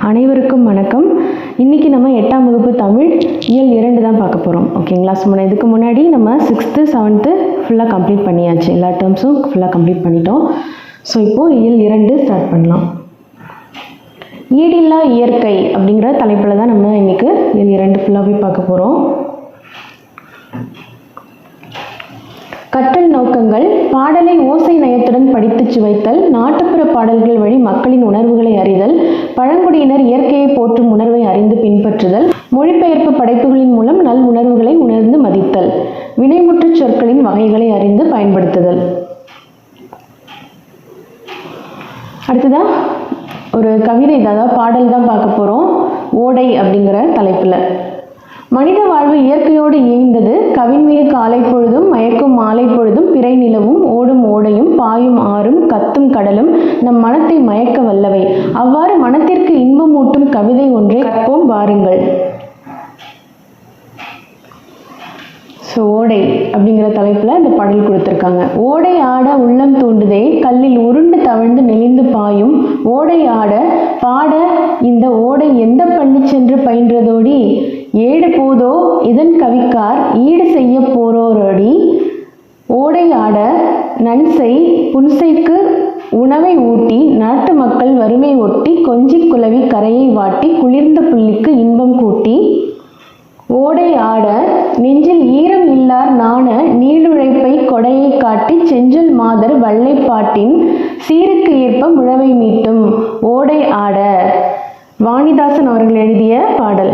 அனைவருக்கும் வணக்கம். இன்றைக்கி நம்ம 8ஆம் வகுப்பு தமிழ் இயல் 2 தான் பார்க்க போகிறோம். ஓகேங்களா? ஸோ இதுக்கு முன்னாடி நம்ம 6th 7th ஃபுல்லாக கம்ப்ளீட் பண்ணியாச்சு. எல்லா டேர்ம்ஸும் ஃபுல்லாக கம்ப்ளீட் பண்ணிட்டோம். ஸோ இப்போது இயல் 2 ஸ்டார்ட் பண்ணலாம். ஈடில்லா இயற்கை அப்படிங்கிற தலைப்பில் தான் நம்ம இன்றைக்கி இயல் 2 ஃபுல்லாகவே பார்க்க போகிறோம். கற்றல் நோக்கங்கள்: பாடலை ஓசை நயத்துடன் படித்து சுவைத்தல், நாட்டுப்புற பாடல்கள் வழி மக்களின் உணர்வுகளை அறிதல், பழங்குடியினர் இயற்கையை போற்றும் உணர்வை அறிந்து பின்பற்றுதல், மொழிபெயர்ப்பு படைப்புகளின் மூலம் நல் உணர்வுகளை உணர்ந்து மதித்தல், வினைமுற்று சொற்களின் வகைகளை அறிந்து பயன்படுத்துதல். அடுத்ததா ஒரு கவிதை, அதாவது பாடல் தான் பார்க்க போகிறோம். ஓடை அப்படிங்கிற தலைப்பில். மனித வாழ்வு இயற்கையோடு இயைந்தது. கவின்மிகு காலை பொழுதும் மயக்கும் மாலை பொழுதும் பிறை நிலவும் ஓடும் ஓடையும் பாயும் ஆறும் கத்தும் கடலும் நம் மனத்தை மயக்க வல்லவை. அவ்வாறு மனத்திற்கு இன்பமூட்டும் கவிதை ஒன்றை கற்போம் வாருங்கள். ஸோ ஓடை அப்படிங்கிற தலைப்பில் இந்த பாடல் கொடுத்துருக்காங்க. ஓடை ஆட உள்ளம் தூண்டுதே, கல்லில் உருண்டு தவழ்ந்து நெளிந்து பாயும் ஓடை ஆட பாட இந்த ஓடை எந்த பண்ணி சென்று பயின்றதோடி, ஏடு போதோ இதன் கவிக்கார் ஈடு செய்ய போரோரடி, ஓடை ஆட நன்செய் புன்செய்க்கு உணவை ஊட்டி நாட்டு மக்கள் வறுமை ஒட்டி கொஞ்சி குலவி கரையை வாட்டி குளிர்ந்த புள்ளிக்கு இன்பம் கூட்டி, ஓடை ஆட நெஞ்சில் ஈரம் இல்லார் நாண நீளுழைப்பை கொடையை காட்டி செஞ்சொல் மாதர் வள்ளைப்பாட்டின் சீருக்கு ஏற்ப முழவை மீட்டும் ஓடை ஆட. வாணிதாசன் அவர்கள் எழுதிய பாடல்.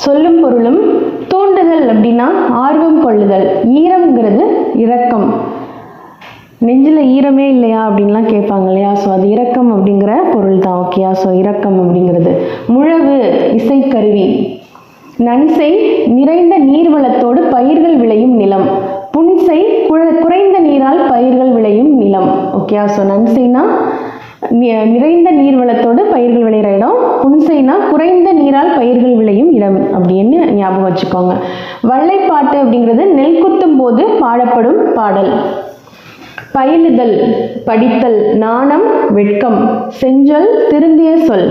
சொல்லும் பொருளும்: தூண்டுதல் அப்படின்னா ஆர்வம் கொள்ளுதல். ஈரம்ங்கிறது இரக்கம். நெஞ்சில் ஈரமே இல்லையா அப்படின்லாம் கேட்பாங்க இல்லையா? ஸோ அது இரக்கம் அப்படிங்கிற பொருள் தான். ஓகேயா? ஸோ இரக்கம் அப்படிங்கிறது. முழவு இசைக்கருவி. நன்செய் நிறைந்த நீர்வளத்தோடு பயிர்கள் விளையும் நிலம். புன்சை குறைந்த நீரால் பயிர்கள் விளையும் நிலம். ஓகேயா? ஸோ நன்செய்னா நிறைந்த நீர்வளத்தோடு பயிர்கள் விளைகிற இடம், புன்சைனா குறைந்த நீரால் பயிர்கள் விளையும் இடம் அப்படின்னு ஞாபகம் வச்சுக்கோங்க. வள்ளைப்பாட்டு அப்படிங்கிறது நெல் குத்தும் போது பாடப்படும் பாடல். பயிலுதல் படித்தல். நாணம் வெட்கம். செஞ்சொல் திருந்திய சொல்.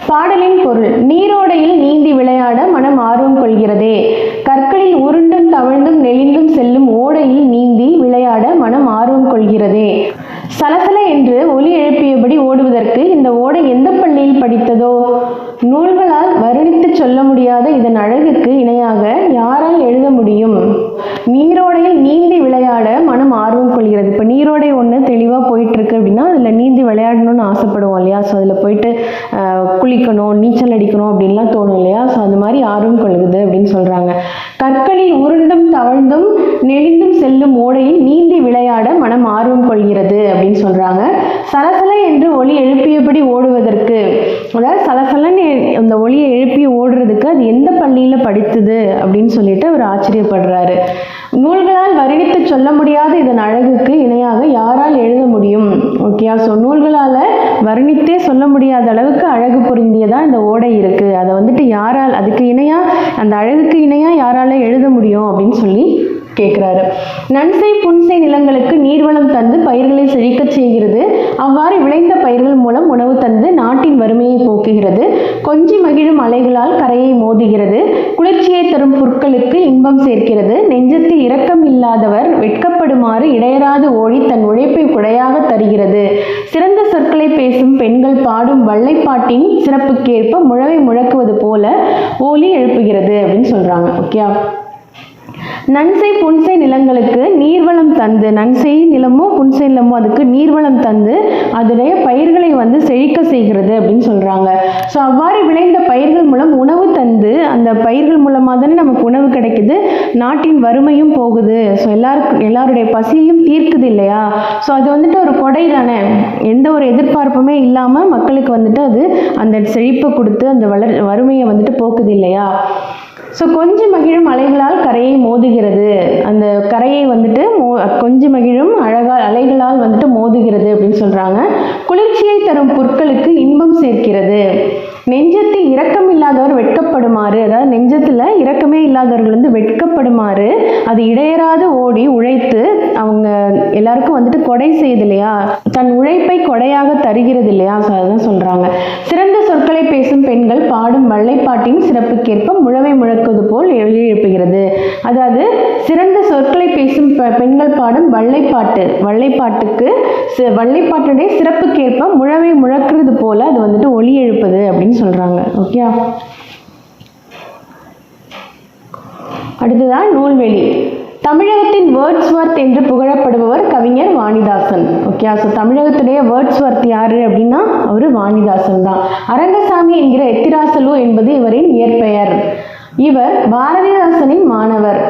பாடலின் பொருள்: நீரோடையில் நீந்தி விளையாட மனம் ஆர்வம் கொள்கிறதே. கற்களில் உருண்டும் தவழ்ந்தும் நெளிந்தும் செல்லும் ஓடையில் நீந்தி விளையாட மனம் ஆர்வம் கொள்கிறதே. சலசல என்று ஒலி எழுப்பியபடி ஓடுவதற்கு இந்த ஓடை எந்த பள்ளியில் படித்ததோ? நூல்களால் வர்ணித்து சொல்ல முடியாத இதன் அழகுக்கு இணையாக யாரால் எழுத முடியும்? நீரோடையில் நீந்தி விளையாட மனம் ஆர்வம் கொள்கிறது. இப்போ நீரோடை ஒன்று தெளிவாக போயிட்டுருக்கு அப்படின்னா அதில் நீந்தி விளையாடணும்னு ஆசைப்படுவோம் இல்லையா? ஸோ அதில் போயிட்டு குளிக்கணும், நீச்சல் அடிக்கணும் அப்படின்லாம் தோணும் இல்லையா? ஸோ அது மாதிரி ஆர்வம் கொள்ளுது அப்படின்னு சொல்கிறாங்க. கற்களில் உருண்டும் தவழ்ந்தும் நெளிந்தும் செல்லும் ஓடையில் நீந்தி விளையாட மனம் ஆர்வம் கொள்கிறது அப்படின்னு சொல்கிறாங்க. சலசல என்று ஒலி எழுப்பியபடி ஓடுவதற்கு, அதாவது சலசலன்னு அந்த ஒலியை எழுப்பி ஓடுறதுக்கு அது எந்த பள்ளியில் படித்தது அப்படின்னு சொல்லிட்டு அவர் ஆச்சரியப்படுறாரு. நூல்களால் வர்ணித்து சொல்ல முடியாத இதன் அழகுக்கு இணையாக யாரால் எழுத முடியும்? ஓகேயா? ஸோ நூல்களால் வர்ணித்தே சொல்ல முடியாத அளவுக்கு அழகு பொருந்தியதாக இந்த ஓடை இருக்குது. அதை வந்துட்டு யாரால், அதுக்கு இணையாக, அந்த அழகுக்கு இணையாக யாரால் எழுத முடியும் அப்படின்னு சொல்லி கேட்குறாரு. நன்சை புன்சை நிலங்களுக்கு நீர்வளம் தந்து பயிர்களை செழிக்க செய்கிறது. அவ்வாறு விளைந்த பயிர்கள் மூலம் உணவு தந்து நாட்டின் வறுமையை போக்குகிறது. கொஞ்சி மகிழும் அலைகளால் கரையை மோதுகிறது. குளிர்ச்சியை தரும் புற்களுக்கு இன்பம் சேர்க்கிறது. நெஞ்சத்தில் இரக்கம் இல்லாதவர் வெட்கப்படுமாறு இடையராது ஓடி தன் உழைப்பை குடையாக தருகிறது. சிறந்த சொற்களை பேசும் பெண்கள் பாடும் வள்ளைப்பாட்டின் சிறப்புக்கேற்ப முழவை முழக்குவது போல ஓலி எழுப்புகிறது அப்படின்னு சொல்றாங்க. ஓகே? நன்சை புன்சை நிலங்களுக்கு நீர்வளம் தந்து, நன்சை நிலமோ புன்சை நிலமோ அதுக்கு நீர்வளம் தந்து அதனுடைய பயிர்களை செழிக்க செய்கிறது அப்படின்னு சொல்றாங்க. ஸோ அவ்வாறு விளைந்த பயிர்கள் மூலம் உணவு தந்து, அந்த பயிர்கள் மூலமாக தானே நமக்கு உணவு கிடைக்குது, நாட்டின் வறுமையும் போகுது. ஸோ எல்லாருடைய பசியையும் தீர்க்குது இல்லையா? ஸோ அது ஒரு கொடை தானே. எந்த ஒரு எதிர்பார்ப்புமே இல்லாமல் மக்களுக்கு அது அந்த செழிப்பை கொடுத்து அந்த வறுமையை போக்குது இல்லையா? ஸோ கொஞ்சி மகிழும் அலைகளால் கரையை மோதுகிறது. அந்த கரையை கொஞ்சி மகிழும் அலைகளால் மோதுகிறது அப்படின்னு சொல்றாங்க. குளிர்ச்சியை தரும் புற்களுக்கு இன்பம் சேர்க்கிறது. நெஞ்சத்தில் இரக்கம் இல்லாதவர் வெட்கப்படுமாறு, அதாவது நெஞ்சத்தில் இரக்கமே இல்லாதவர்கள் வெட்கப்படுமாறு அது இடையராது ஓடி உழைத்து அவங்க எல்லாருக்கும் வந்துட்டு கொடை செய்யுது இல்லையா, தன் உழைப்பை கொடையாக தருகிறது இல்லையா, அதுதான் சொல்றாங்க. சிறந்த சொற்களை பேசும் பெண்கள் பாடும் வள்ளைப்பாட்டின் சிறப்புக்கேற்ப முழவை முழக்குவது போல் எழுதி எழுப்புகிறது. அதாவது சிறந்த சொற்களை பேசும் பெண்கள் பாடும் வள்ளைப்பாட்டுடைய சிறப்புக்கேற்ப முழவை முழக்கிறது போல அது வந்துட்டு ஒலி எழுப்புது அப்படின்னு சொல்றாங்க. ஓகே, அடுத்ததான் நூல்வெளி. தமிழகத்தின் வேர்ட்ஸ்வர்த் என்று புகழப்படுபவர் கவிஞர் வாணிதாசன். ஓகே, ஸோ தமிழகத்துடைய வேர்ட்ஸ்வர்த் யாரு அப்படின்னா அவர் வாணிதாசன் தான். அரங்கசாமி என்கிற எத்திராசலு என்பது இவரின் இயற்பெயர். இவர் பாரதிதாசனின் மாணவர்.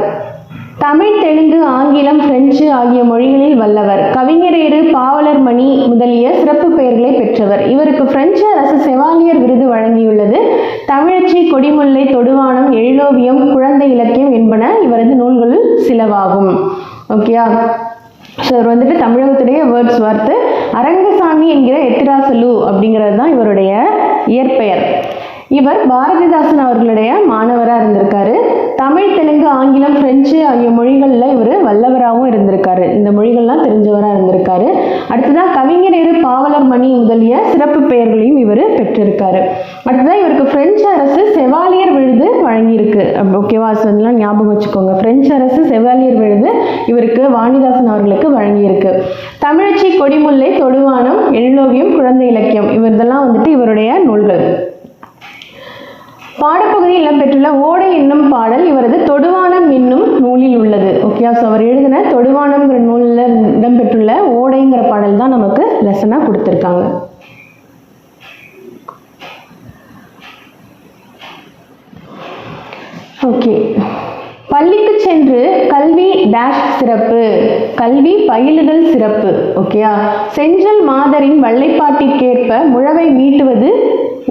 தமிழ், தெலுங்கு, ஆங்கிலம், பிரெஞ்சு ஆகிய மொழிகளில் வல்லவர். கவிஞரேறு, பாவலர் மணி முதலிய சிறப்பு பெயர்களை பெற்றவர். இவருக்கு பிரெஞ்சு அரசு செவாலியர் விருது வழங்கியுள்ளது. தமிழச்சி, கொடிமுல்லை, தொடுவானம், எழிலோவியம், குழந்தை இலக்கியம் என்பன இவரது நூல்களில் சிலவாகும். ஓகேயா, ஸோ இவர் வந்துட்டு தமிழகத்துடைய வேர்ட்ஸ்வர்த். அரங்கசாமி என்கிற எத்திராசலு அப்படிங்கிறது தான் இவருடைய இயற்பெயர். இவர் பாரதிதாசன் அவர்களுடைய மாணவராக இருந்திருக்காரு. தமிழ், தெலுங்கு, ஆங்கிலம், பிரெஞ்சு ஆகிய மொழிகளில் இவர் வல்லவராகவும் இருந்திருக்காரு. இந்த மொழிகள்லாம் தெரிஞ்சவராக இருந்திருக்காரு. அடுத்ததான் கவிஞரேறு, பாவலர் மணி முதலிய சிறப்பு பெயர்களையும் இவர் பெற்றிருக்காரு. அடுத்ததான் இவருக்கு பிரெஞ்சு அரசு செவாலியர் விருது வழங்கியிருக்கு. ஓகேவா, அதெல்லாம் ஞாபகம் வச்சுக்கோங்க. பிரெஞ்சு அரசு செவாலியர் விருது இவருக்கு வாணிதாசன் அவர்களுக்கு வழங்கியிருக்கு. தமிழச்சி, கொடிமுல்லை, தொடுவானம், எழிலோவியம், குழந்தை இலக்கியம் இதெல்லாம் வந்துட்டு இவருடைய நூல்கள். பாடப்பகுதியில் இடம்பெற்றுள்ள ஓடை என்னும் பாடல் இவரது தொடுவானம் என்னும் நூலில் உள்ளது. ஓகே, ஸோ அவர் எழுதின தொடுவானம்ங்கிற நூலில் இடம்பெற்றுள்ள ஓடைங்கிற பாடல் தான் நமக்கு லெசனாக கொடுத்துருக்காங்க. ஓகே, பள்ளிக்கு சென்று கல்வி டேஷ் சிறப்பு, கல்வி பயிலுதல் சிறப்பு. ஓகேயா, செஞ்சல் மாதரின் வள்ளைப்பாட்டிற்கேற்ப முழவை மீட்டுவது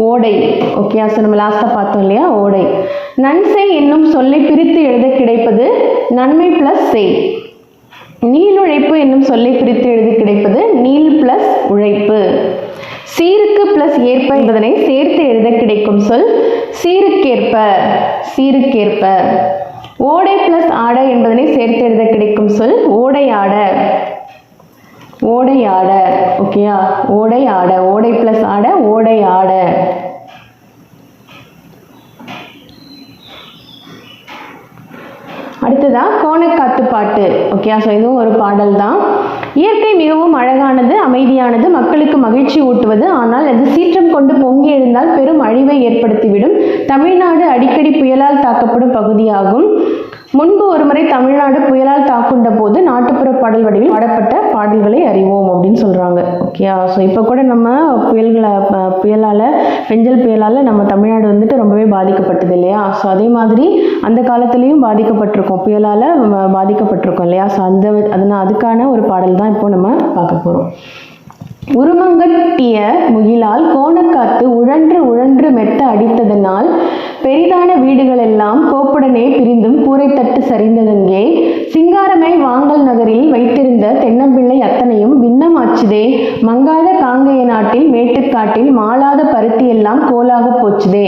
ஓடை. ஓகே, ஸோ நம்ம லாஸ்ட்டாக பார்த்தோம் இல்லையா, ஓடை. நன்செய் என்னும் சொல்லை பிரித்து எழுத கிடைப்பது நன்மை பிளஸ் செய். நீளுழைப்பு என்னும் சொல்லை பிரித்து எழுதி கிடைப்பது நீள் பிளஸ் உழைப்பு. சீருக்கு பிளஸ் ஏற்ப என்பதனை சேர்த்து எழுத கிடைக்கும் சொல் சீருக்கேற்ப. சீருக்கேற்ப. ஓடை பிளஸ் ஆட என்பதனை சேர்த்து எழுத கிடைக்கும் சொல் ஓடையாட. ஓடையாட. ஓகேயா, ஓடையாட. ஓடை பிளஸ் ஆட ஓடையாட. அடுத்ததான் கோணக்காத்து பாட்டு. ஓகே, ஸோ இதுவும் ஒரு பாடல் தான். இயற்கை மிகவும் அழகானது, அமைதியானது, மக்களுக்கு மகிழ்ச்சி ஊட்டுவது. ஆனால் அது சீற்றம் கொண்டு பொங்கி எழுந்தால் பெரும் அழிவை ஏற்படுத்திவிடும். தமிழ்நாடு அடிக்கடி புயலால் தாக்கப்படும் பகுதியாகும். முன்பு ஒருமுறை தமிழ்நாடு புயலால் தாக்குண்ட போது நாட்டுப்புற பாடல் வடிவில் பாடப்பட்ட பாடல்களை அறிவோம் அப்படின்னு சொல்றாங்க. ஓகே, ஸோ இப்போ கூட நம்ம புயலால் பெஞ்சல் புயலால் நம்ம தமிழ்நாடு வந்துட்டு ரொம்பவே பாதிக்கப்பட்டது இல்லையா. ஸோ அதே மாதிரி அந்த காலத்துலேயும் பாதிக்கப்பட்டிருக்கோம், புயலால் பாதிக்கப்பட்டிருக்கோம் இல்லையா. ஸோ அதுக்கான ஒரு பாடல் தான் இப்போ நம்ம பார்க்க போகிறோம். உருமங்கட்டிய முகிலால் கோணக்காத்து உழன்று உழன்று மெத்த அடித்ததனால் பெரிதான வீடுகள் எல்லாம் கோப்புடனே பிரிந்தும் கூரைத்தட்டு சரிந்ததெங்கே. சிங்காரமை வாங்கல் நகரில் வைத்திருந்த தென்னம்பிள்ளை அத்தனையும் பின்னமாச்சுதே. மங்காத காங்கைய நாட்டில் மேட்டுக்காட்டில் மாளாத பருத்தி எல்லாம் கோலாக போச்சுதே.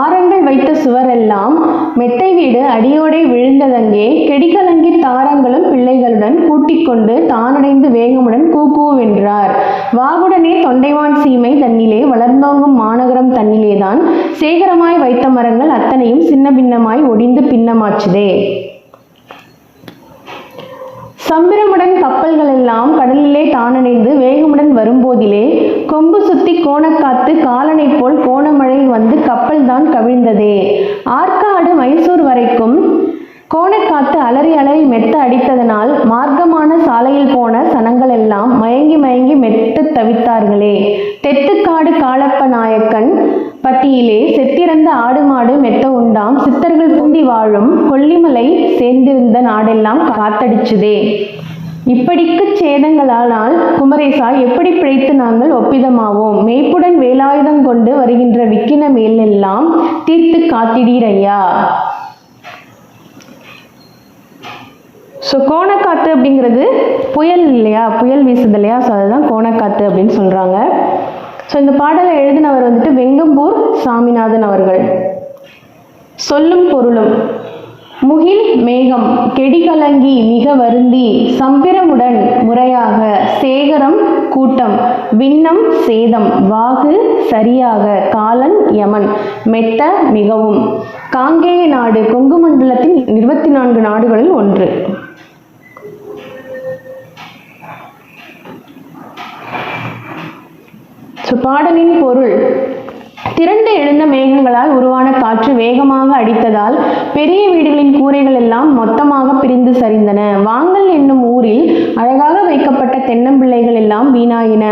ஆரங்கள் வைத்த சுவரெல்லாம் மெத்தை வீடு அடியோடே விழுந்ததங்கே. கெடிகலங்கி தாரங்களும் பிள்ளைகளுடன் கூட்டிக் கொண்டு தானடைந்து வேகமுடன் கூக்குவென்றார். வாகுடனே தொண்டைவான் சீமை தன்னிலே வளர்ந்தோங்கும் மாநகரம் தன்னிலேதான் சேகரமாய் வைத்த மரங்கள் அத்தனையும் சின்ன பின்னமாய் ஒடிந்து பின்னமாச்சுதே. சம்பிரமுடன் கப்பல்கள் எல்லாம் கடலிலே தானடைந்து வேகமுடன் வரும்போதிலே கொம்பு சுத்தி கோணக்காத்து காலனை போல் கோணமழை வந்து கப்பல் தான் கவிழ்ந்ததே. ஆற்காடு மைசூர் வரைக்கும் கோணக்காத்து அலறி அலறி மெத்த அடித்ததனால் மார்க்கமான சாலையில் போன சனங்கள் எல்லாம் மயங்கி மயங்கி மெத்த தவித்தார்களே. தெத்துக்காடு காளப்ப நாயக்கன் பட்டியிலே செத்திறந்த ஆடு மாடு மெத்த உண்டாம். சித்தர்கள் பூண்டி வாழும் கொல்லிமலை சேர்ந்திருந்த நாடெல்லாம் காத்தடிச்சுதே. இப்படிக்கு சேதங்களானால் குமரேசா எப்படி பிழைத்து நாங்கள் ஒப்பிதமாவோம். மெய்ப்புடன் வேலாயுதம் கொண்டு வருகின்ற விக்கின மேலெல்லாம் தீர்த்து காத்திடீரையா. ஸோ கோணக்காத்து அப்படிங்கிறது புயல் இல்லையா, புயல் வீசுது இல்லையா. ஸோ அதுதான் கோணக்காத்து அப்படின்னு சொல்கிறாங்க. ஸோ இந்த பாடலை எழுதினவர் வந்துட்டு வெங்கம்பூர் சாமிநாதன் அவர்கள். சொல்லும் பொருளும் முகில் மேகம் கெடிகலங்கி கலங்கி மிக வருந்தி, சம்பிரமுடன் முறையாக, சேகரம் கூட்டம், விண்ணம் சேதம், வாகு சரியாக, காலன் யமன், மெட்ட மிகவும். காங்கேய நாடு கொங்கு மண்டலத்தின் 24 நாடுகளில் ஒன்று. பாடலின் பொருள்: திரண்டு எழுந்த மேகங்களால் உருவான காற்று வேகமாக அடித்ததால் பெரிய வீடுகளின் கூரைகள் எல்லாம் மொத்தமாக பிரிந்து சரிந்தன. வாங்கல் என்னும் ஊரில் அழகாக வைக்கப்பட்ட தென்னம்பிள்ளைகள் எல்லாம் வீணாயின.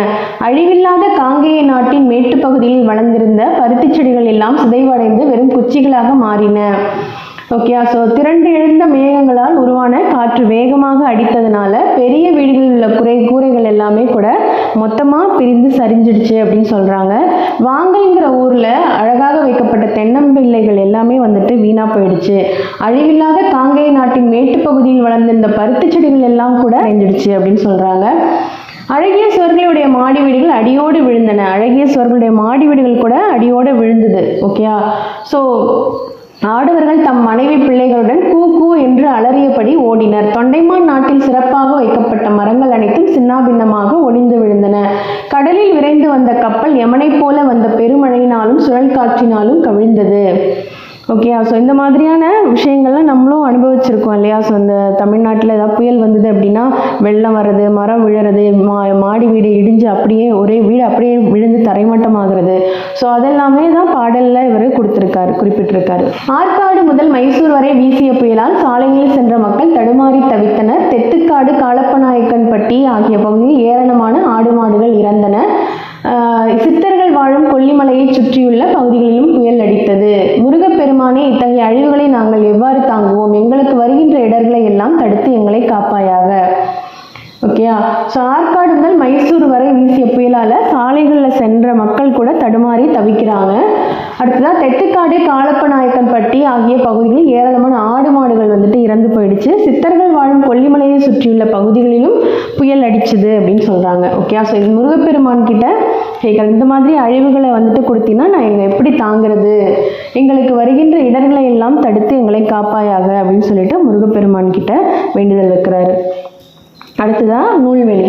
அழிவில்லாத காங்கேய நாட்டின் மேட்டுப்பகுதியில் வளர்ந்திருந்த பருத்தி செடிகள் எல்லாம் சிதைவடைந்து வெறும் குச்சிகளாக மாறின. ஓகே, ஸோ திரண்டு எழுந்த மேகங்களால் உருவான காற்று வேகமாக அடித்ததுனால பெரிய வீடுகளில் உள்ள கூரைகள் எல்லாமே கூட மொத்தமாக பிரிந்து சரிஞ்சிடுச்சு அப்படின்னு சொல்கிறாங்க. வாங்கல்ங்கிற ஊரில் அழகாக வைக்கப்பட்ட தென்னம்பிள்ளைகள் எல்லாமே வந்துட்டு வீணாக போயிடுச்சு. அழிவில்லாத காங்கேய நாட்டின் மேட்டுப்பகுதியில் வளர்ந்திருந்த பருத்தி செடிகள் எல்லாம் கூட அழிஞ்சிடுச்சு அப்படின்னு சொல்கிறாங்க. அழகிய சுவர்களுடைய மாடி வீடுகள் அடியோடு விழுந்தன. அழகிய சுவர்களுடைய மாடி வீடுகள் கூட அடியோடு விழுந்தது. ஓகேயா, ஸோ ஆடவர்கள் தம் மனைவி பிள்ளைகளுடன் கூ கூ என்று அலறியபடி ஓடினர். தொண்டைமான் நாட்டில் சிறப்பாக வைக்கப்பட்ட மரங்கள் அனைத்தும் சின்னாபின்னமாக ஒடிந்து விழுந்தன. கடலில் விரைந்து வந்த கப்பல் யமனைப் போல வந்த பெருமழையினாலும் சுழல் காற்றினாலும் கவிழ்ந்தது. ஓகே, ஸோ இந்த மாதிரியான விஷயங்கள்லாம் நம்மளும் அனுபவிச்சிருக்கோம் இல்லையா? ஸோ இந்த தமிழ்நாட்டில் ஏதாவது புயல் வந்தது அப்படின்னா வெள்ளம் வர்றது, மரம் விழுறது, மாடி வீடு இடிஞ்சு அப்படியே ஒரே வீடு அப்படியே விழுந்து தரைமட்டமாகிறது. ஸோ அதெல்லாமே தான் பாடலில் இவர் குறிப்பிட்டிருக்காரு. ஆற்காடு முதல் மைசூர் வரை வீசிய புயலால் சாலைகளில் சென்ற மக்கள் தடுமாறி தவித்தனர். தெத்துக்காடு, காலப்பநாயக்கன்பட்டி ஆகிய பகுதியில் ஏராளமான ஆடு மாடுகள் இறந்தன. சித்தர்கள் வாழும் கொல்லிமலையை சுற்றியுள்ள பகுதிகளிலும் புயல் அடித்தது. முருகப்பெருமானே, இத்தகைய அழிவுகளை நாங்கள் எவ்வாறு தாங்குவோம்? எங்களுக்கு வருகின்ற இடர்களை எல்லாம் தடுத்து எங்களை காப்பாயாக. ஓகேயா, ஸோ ஆற்காடு முதல் மைசூர் வரை வீசிய புயலால் சாலைகளில் சென்ற மக்கள் கூட தடுமாறி தவிக்கிறாங்க. அடுத்ததான் தெத்துக்காடு, காலப்பநாயக்கன்பட்டி ஆகிய பகுதிகளில் ஏராளமான ஆடு மாடுகள் வந்துட்டு இறந்து போயிடுச்சு. சித்தர்கள் வாழும் கொல்லிமலையை சுற்றியுள்ள பகுதிகளிலும் புயல் அடிச்சுது அப்படின்னு சொல்கிறாங்க. ஓகே, ஸோ இது முருகப்பெருமான் கிட்ட இந்த மாதிரி அழிவுகளை வந்துட்டு கொடுத்தீங்கன்னா நான் எங்களை எப்படி தாங்கிறது? எங்களுக்கு வருகின்ற இடர்களை எல்லாம் தடுத்து எங்களை காப்பாயாக அப்படின்னு சொல்லிட்டு முருகப்பெருமான் கிட்ட வேண்டுதல் வைக்கிறாரு. அடுத்ததா நூல்வெளி.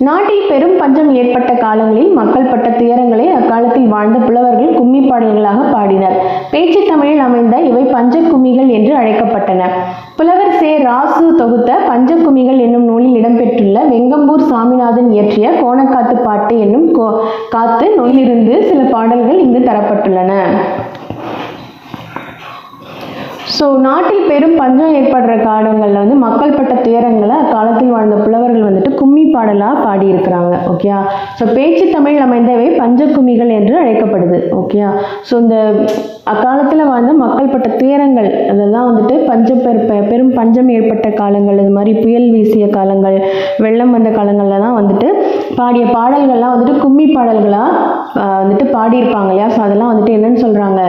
நாட்டில் பெரும் பஞ்சம் ஏற்பட்ட காலங்களில் மக்கள் பட்ட துயரங்களை அக்காலத்தில் வாழ்ந்த புலவர்கள் கும்மி பாடல்களாக பாடினர். பேச்சு தமிழில் அமைந்த இவை பஞ்ச கும்மிகள் என்று அழைக்கப்பட்டன. புலவர் சே. ராசு தொகுத்த பஞ்ச கும்மிகள் என்னும் நூலில் இடம்பெற்றுள்ள வெங்கம்பூர் சாமிநாதன் இயற்றிய கோணக்காத்து பாட்டு என்னும் காத்து நூலிலிருந்து சில பாடல்கள் இங்கு தரப்பட்டுள்ளன. ஸோ நாட்டில் பெரும் பஞ்சம் ஏற்படுற காலங்களில் வந்து மக்கள் பட்ட துயரங்களை அக்காலத்தில் வாழ்ந்த புலவர்கள் வந்துட்டு கும்மி பாடலாக பாடியிருக்கிறாங்க. ஓகேயா, ஸோ பேச்சு தமிழ் அமைந்தவை பஞ்ச கும்மிகள் என்று அழைக்கப்படுது. ஓகேயா, ஸோ இந்த அக்காலத்தில் வாழ்ந்த மக்கள் பட்ட துயரங்கள் அதெல்லாம் வந்துட்டு பெரும் பஞ்சம் ஏற்பட்ட காலங்கள், இது மாதிரி புயல் வீசிய காலங்கள், வெள்ளம் வந்த காலங்கள்லாம் வந்துட்டு பாடிய பாடல்கள்லாம் வந்துட்டு கும்மி பாடல்களாக வந்துட்டு பாடியிருப்பாங்க இல்லையா? ஸோ அதெல்லாம் வந்துட்டு என்னன்னு சொல்கிறாங்க,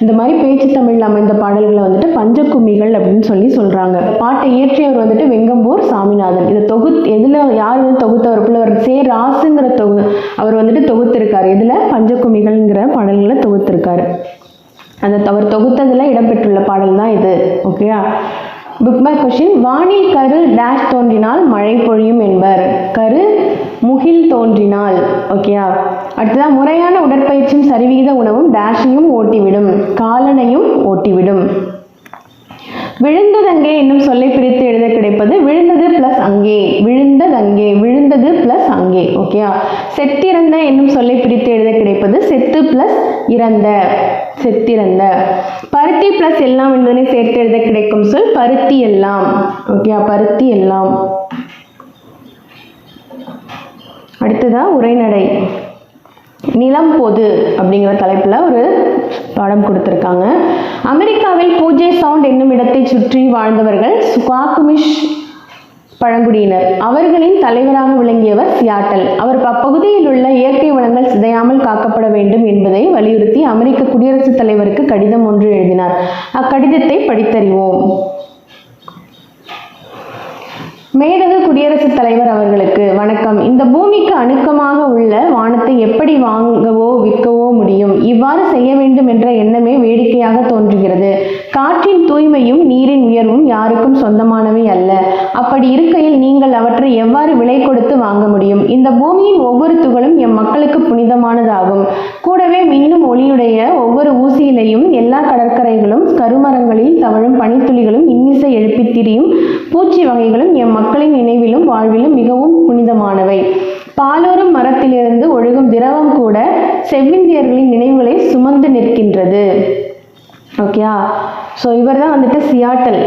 இந்த மாதிரி பேச்சு தமிழில் அமைந்த பாடல்களை வந்துட்டு பஞ்ச கும்மிகள் அப்படின்னு சொல்கிறாங்க. பாட்டை இயற்றியவர் வந்துட்டு வெங்கம்பூர் சாமிநாதன். இதை எதில் யார் வந்து தொகுத்தவர்? புலவர் சே. ராசுங்கிற அவர் வந்துட்டு தொகுத்திருக்காரு. இதில் பஞ்ச கும்மிகள்ங்கிற பாடல்களை தொகுத்திருக்காரு. அவர் தொகுத்ததில் இடம்பெற்றுள்ள பாடல் தான் இது. ஓகேயா, புக் பை கொஸ்டின். வானில் கரு டேஷ் தோன்றினால் மழை பொழியும் என்பர். கரு முகில் தோன்றினால். ஓகேயா, அடுத்ததான் முறையான உடற்பயிற்சியும் சரிவிகித உணவும் டேஷையும் ஓட்டிவிடும், காலனையும் ஓட்டிவிடும். விழுந்ததங்கே என்னும் சொல்லை பிரித்து எழுத கிடைப்பது விழுந்தது பிளஸ் அங்கே, விழுந்ததங்கே, விழுந்தது பிளஸ் அங்கே. ஓகேயா, செத்திறந்த என்னும் சொல்லை பிரித்து எழுத கிடைப்பது செத்து பிளஸ் இறந்த, செத்திறந்த. பருத்தி பிளஸ் எல்லாம் என்பதனை சேர்த்து எழுத கிடைக்கும் சொல் பருத்தி எல்லாம். ஓகேயா, பருத்தி எல்லாம். அடுத்ததான் உரைநடை. நிலம் பொது அப்படிங்கிற தலைப்பில் ஒரு பாடம் கொடுத்துருக்காங்க. அமெரிக்காவில் பூஜே சவுண்ட் என்னும் இடத்தை சுற்றி வாழ்ந்தவர்கள் ஸ்குவாமிஷ் பழங்குடியினர். அவர்களின் தலைவராக விளங்கியவர் சியாட்டல். அவர் அப்பகுதியில் உள்ள இயற்கை வளங்கள் சிதையாமல் காக்கப்பட வேண்டும் என்பதை வலியுறுத்தி அமெரிக்க குடியரசுத் தலைவருக்கு கடிதம் ஒன்று எழுதினார். அக்கடிதத்தை படித்தறிவோம். மேதகு குடியரசுத் தலைவர் அவர்களுக்கு வணக்கம். இந்த பூமிக்கு அணுக்கமாக உள்ள வானத்தை எப்படி வாங்கவோ விற்கவோ முடியும்? இவ்வாறு செய்ய வேண்டும் என்ற எண்ணமே வேடிக்கையாக தோன்றுகிறது. காற்றின் தூய்மையும் நீரின் உயர்வும் யாருக்கும் சொந்தமானவை அல்ல. அப்படி இருக்கையில் நீங்கள் அவற்றை எவ்வாறு விலை கொடுத்து வாங்க முடியும்? இந்த பூமியின் ஒவ்வொரு துகளும் எம் மக்களுக்கு புனிதமானதாகும். கூடவே மின்னும் ஒளியுடைய ஒவ்வொரு ஊசியிலையும் எல்லா கடற்கரைகளும் கருமரங்களில் தவழும் பனித்துளிகளும் இன்னிசை எழுப்பித் திரியும் பூச்சி வகைகளும் எம் மக்களின் நினைவிலும் வாழ்விலும் மிகவும் புனிதமானவை. பாலூரும் மரத்திலிருந்து ஒழுகும் திரவம் கூட செவ்விந்தியர்களின் நினைவுகளை சுமந்து நிற்கின்றது. ஓகேயா? ஸோ இவர் தான் வந்துட்டு சியாட்டல்.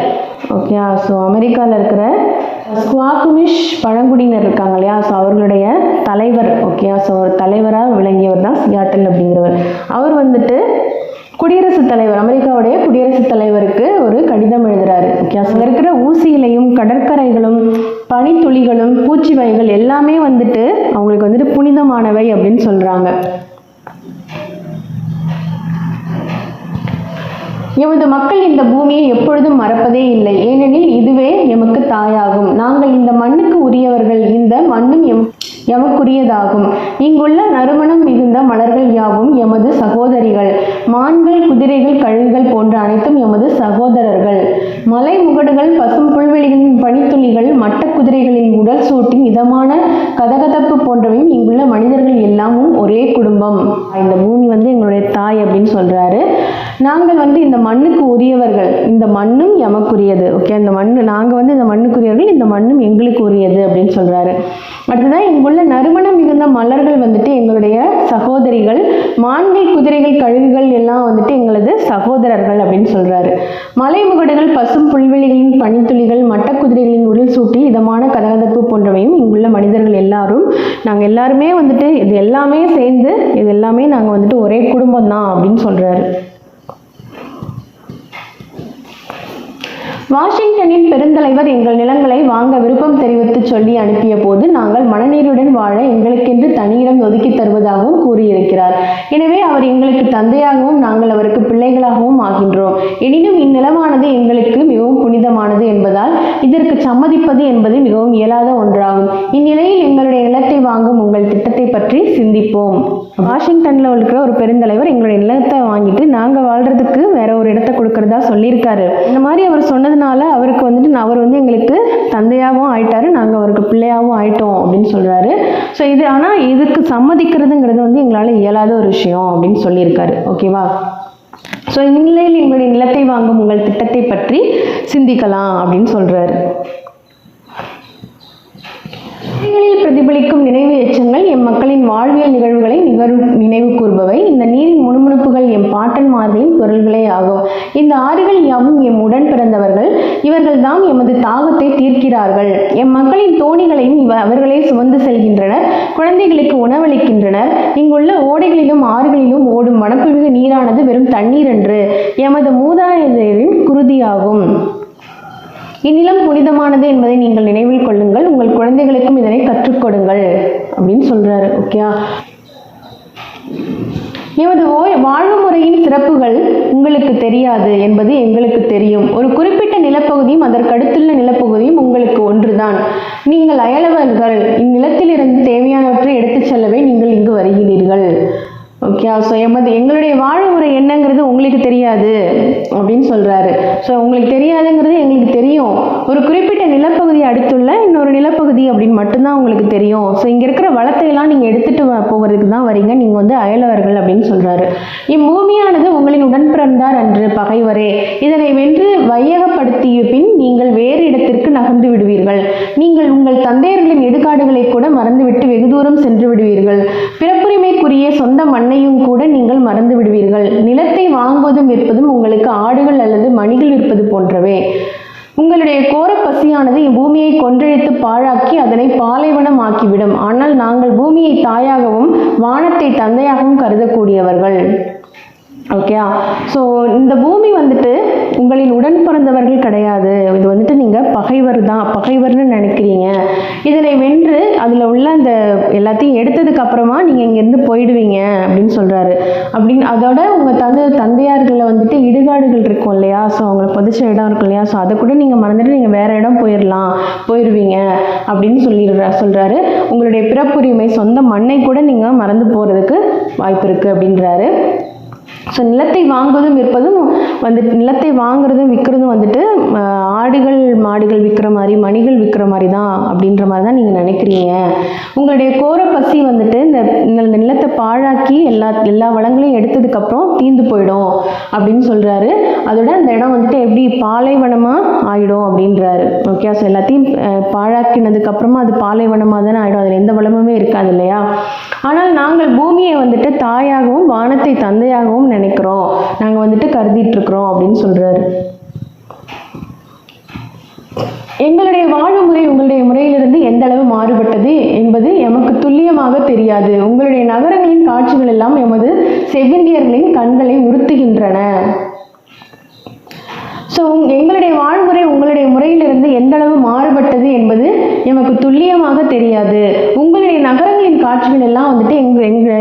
ஓகேயா? ஸோ அமெரிக்காவில் இருக்கிற ஸ்குவாக்குமிஷ் பழங்குடியினர் இருக்காங்க இல்லையா, ஸோ அவர்களுடைய தலைவர். ஓகேயா? ஸோ ஒரு தலைவராக விளங்கியவர் தான் சியாட்டல் அப்படிங்கிறவர். அவர் வந்துட்டு குடியரசுத் தலைவர், அமெரிக்காவுடைய குடியரசுத் தலைவருக்கு ஒரு கடிதம் எழுதுறாரு. ஓகே, அங்கே இருக்கிற ஊசியிலையும் கடற்கரைகளும் பனித்துளிகளும் பூச்சி வகைகள் எல்லாமே வந்துட்டு அவங்களுக்கு வந்துட்டு புனிதமானவை அப்படின்னு சொல்றாங்க. எமது மக்கள் இந்த பூமியை எப்பொழுதும் மறப்பதே இல்லை, ஏனெனில் இதுவே எமக்கு தாயாகும். நாங்கள் இந்த மண்ணுக்கு உரியவர்கள், இந்த மண்ணும் எமக்குரியதாகும். இங்குள்ள நறுமணம் மிகுந்த மலர்கள் யாவும் எமது சகோதரிகள். மான்கள், குதிரைகள், கழுகுகள் போன்ற அனைத்தும் எமது சகோதரர்கள். மலை முகடுகள், பசும் புல்வெளிகளின் பனித்துளிகள், மட்ட குதிரைகளின் உடல் சூட்டின் இதமான கதகதப்பு போன்றவையும் இங்குள்ள மனிதர்கள் எல்லாமும் ஒரே குடும்பம். இந்த பூமி வந்து எங்களுடைய தாய் அப்படின்னு சொல்றாரு. நாங்கள் வந்து இந்த மண்ணுக்கு உரியவர்கள், இந்த மண்ணும் எமக்குரியது. ஓகே, இந்த மண்ணு நாங்கள் வந்து இந்த மண்ணுக்குரியவர்கள், இந்த மண்ணும் எங்களுக்கு உரியது அப்படின்னு சொல்றாரு. அடுத்ததான் இங்குள்ள நறுமணம் மிகுந்த மலர்கள் வந்துட்டு எங்களுடைய சகோதரிகள். மான்கள், குதிரைகள், கழுகுகள் எல்லாம் வந்துட்டு எங்களது சகோதரர்கள் அப்படின்னு சொல்றாரு. மலை முகடுகள், பசும் புல்வெளிகளின் பனித்துளிகள், மட்ட குதிரைகளின் உடல் சூட்டி இதமான கதகதப்பு போன்றவையும் இங்குள்ள மனிதர்கள் எல்லாரும், நாங்கள் எல்லாருமே வந்துட்டு இது எல்லாமே சேர்ந்து இது எல்லாமே நாங்கள் வந்துட்டு ஒரே குடும்பம் தான் அப்படின்னு சொல்றாரு. வாஷிங்டனின் பெருந்தலைவர் எங்கள் நிலங்களை வாங்க விருப்பம் தெரிவித்து சொல்லி அனுப்பிய போது நாங்கள் மனநீருடன் வாழ எங்களுக்கென்று தனியிடம் ஒதுக்கி தருவதாகவும் கூறியிருக்கிறார். எனவே அவர் எங்களுக்கு தந்தையாகவும் நாங்கள் அவருக்கு பிள்ளைகளாகவும் ஆகின்றோம். எனினும் இந்நிலமானது எங்களுக்கு மிகவும் புனிதமானது என்பதால் இதற்கு சம்மதிப்பது என்பது மிகவும் இயலாத ஒன்றாகும். இந்நிலையில் எங்களுடைய நிலத்தை வாங்கும் உங்கள் திட்டத்தை பற்றி சிந்திப்போம். வாஷிங்டன்ல இருக்கிற ஒரு பெருந்தலைவர் எங்களுடைய நிலத்தை வாங்கிட்டு நாங்கள் வாழ்றதுக்கு வேற ஒரு இடத்தை கொடுக்கறதா சொல்லியிருக்காரு. இந்த மாதிரி அவர் சொன்னது அவருக்கு வந்துட்டு அவர் வந்து எங்களுக்கு தந்தையாகவும் ஆயிட்டாரு, நாங்கள் அவருக்கு பிள்ளையாகவும் ஆயிட்டோம் அப்படின்னு சொல்றாரு. ஸோ இது ஆனால் இதுக்கு சம்மதிக்கிறதுங்கிறது வந்து எங்களால் இயலாத ஒரு விஷயம் அப்படின்னு சொல்லியிருக்காரு. ஓகேவா? ஸோ இந்நிலையில் எங்களுடைய நிலத்தை வாங்கும் உங்கள் திட்டத்தை பற்றி சிந்திக்கலாம் அப்படின்னு சொல்றாரு. பிரதிபலிக்கும் நினைவு எச்சங்கள் எம் மக்களின் வாழ்வியல் நிகழ்வுகளை நினைவு கூர்பவை. இந்த நீரின் முணுமுணுப்புகள் எம் பாட்டன் மார்பின் பொருள்களே ஆகும். இந்த ஆறுகள் யாவும் எம் உடன் பிறந்தவர்கள், இவர்கள் தாம் எமது தாகத்தை தீர்க்கிறார்கள். எம் மக்களின் தோணிகளையும் அவர்களே சுமந்து செல்கின்றனர், குழந்தைகளுக்கு உணவளிக்கின்றனர். இங்குள்ள ஓடைகளிலும் ஆறுகளிலும் ஓடும் வனப்புமிகு நீரானது வெறும் தண்ணீர் என்று எமது மூதாதையரின் குருதியாகும். இந்நிலம் புனிதமானது என்பதை நீங்கள் நினைவில் கொள்ளுங்கள், உங்கள் குழந்தைகளுக்கும் இதனை கற்றுக் கொடுங்கள் அப்படின்னு சொல்றாரு. ஓகே, எமது வாழ்வு முறையின் சிறப்புகள் உங்களுக்கு தெரியாது என்பது எங்களுக்கு தெரியும். ஒரு குறிப்பிட்ட நிலப்பகுதியும் அதற்கடுத்துள்ள நிலப்பகுதியும் உங்களுக்கு ஒன்றுதான். நீங்கள் அயலவர்கள், இந்நிலத்திலிருந்து தேவையானவற்றை எடுத்துச் செல்லவே நீங்கள் இங்கு வருகிறீர்கள். ஓகே, ஸோ எங்களுடைய வாழ்முறை என்னங்கிறது உங்களுக்கு தெரியாது அப்படின்னு சொல்றாரு. ஸோ உங்களுக்கு தெரியாதுங்கிறது எங்களுக்கு தெரியும். ஒரு குறிப்பிட்ட நிலப்பகுதி அடுத்துள்ள இன்னொரு நிலப்பகுதி அப்படின்னு மட்டும்தான் உங்களுக்கு தெரியும். ஸோ இங்கே இருக்கிற வளத்தையெல்லாம் நீங்கள் எடுத்துட்டு போகிறதுக்கு தான் வரீங்க, நீங்கள் வந்து அயலவர்கள் அப்படின்னு சொல்றாரு. இம்மூமியானது உங்களின் உடன் பிறந்தார் அன்று பகைவரே. இதனை வென்று வையகப்படுத்திய பின் நீங்கள் வேறு இடத்திற்கு நகர்ந்து விடுவீர்கள். நீங்கள் உங்கள் தந்தையர்களின் இடுகாடுகளை கூட மறந்துவிட்டு வெகு தூரம் சென்று விடுவீர்கள். பிறப்புரிமைக்குரிய சொந்த மண்ணையும் கூட நீங்கள் மறந்து விடுவீர்கள். நிலத்தை வாங்குவதும் விற்பதும் உங்களுக்கு ஆடுகள் அல்லது மணிகள் விற்பது போன்றவே. உங்களுடைய கோர பசியானது இப்பூமியை கொன்றழித்து பாழாக்கி அதனை பாலைவனம் ஆக்கிவிடும். ஆனால் நாங்கள் பூமியை தாயாகவும் வானத்தை தந்தையாகவும் கருதக்கூடியவர்கள். ஓகே, ஸோ இந்த பூமி வந்துட்டு உங்களின் உடன் பிறந்தவர்கள் கிடையாது. இது வந்துட்டு நீங்கள் பகைவர்னு நினைக்கிறீங்க. இதனை வென்று அதில் உள்ள அந்த எல்லாத்தையும் எடுத்ததுக்கு அப்புறமா நீங்கள் இங்கேருந்து போயிடுவீங்க அப்படின்னு சொல்கிறாரு. அப்படின்னு அதோட உங்கள் தந்தையார்களை வந்துட்டு இடுகாடுகள் இருக்கும் இல்லையா, ஸோ அவங்களை புதைச்ச இடம் இருக்கும் இல்லையா, ஸோ அதை கூட நீங்கள் மறந்துட்டு நீங்கள் வேற இடம் போயிடுவீங்க அப்படின்னு சொல்கிறாரு. உங்களுடைய பிறப்புரிமை சொந்த மண்ணை கூட நீங்கள் மறந்து போகிறதுக்கு வாய்ப்பு இருக்குது அப்படின்றாரு. ஸோ நிலத்தை வாங்குவதும் விற்பதும் வந்துட்டு, நிலத்தை வாங்குறதும் விற்கிறதும் வந்துட்டு ஆடுகள் மாடுகள் விற்கிற மாதிரி, மணிகள் விற்கிற மாதிரி தான் அப்படின்ற மாதிரி தான் நீங்கள் நினைக்கிறீங்க. உங்களுடைய கோர பசி வந்துட்டு இந்த நிலத்தை பாழாக்கி எல்லா வளங்களையும் எடுத்ததுக்கப்புறம் தீர்ந்து போயிடும் அப்படின்னு சொல்கிறாரு. அதோட அந்த இடம் வந்துட்டு எப்படி பாலைவனமாக ஆகிடும் அப்படின்றாரு. ஓகே, ஸோ எல்லாத்தையும் பாழாக்கினதுக்கப்புறமா அது பாலைவனமாக தானே ஆகிடும், அதில் எந்த வளமுமே இருக்காது இல்லையா? ஆனால் நாங்கள் பூமியை வந்துட்டு தாயாகவும் வானத்தை தந்தையாகவும் நினைக்கிறோம், நாங்கள் வந்துட்டு கருதிட்டு இருக்கிறோம் அப்படின்னு சொல்றாரு. எங்களுடைய வாழ்வு முறை உங்களுடைய முறையிலிருந்து எந்த அளவு மாறுபட்டது என்பது எமக்கு துல்லியமாக தெரியாது. உங்களுடைய நகரங்களின் காட்சிகள் எல்லாம் எமது செவ்விந்தியர்களின் கண்களை உறுத்துகின்றன. ஸோ எங்களுடைய வாழ்முறை உங்களுடைய முறையிலிருந்து எந்த அளவு மாறுபட்டது என்பது எமக்கு துல்லியமாக தெரியாது. உங்களுடைய நகரங்களின் காட்சிகள் எல்லாம் வந்துட்டு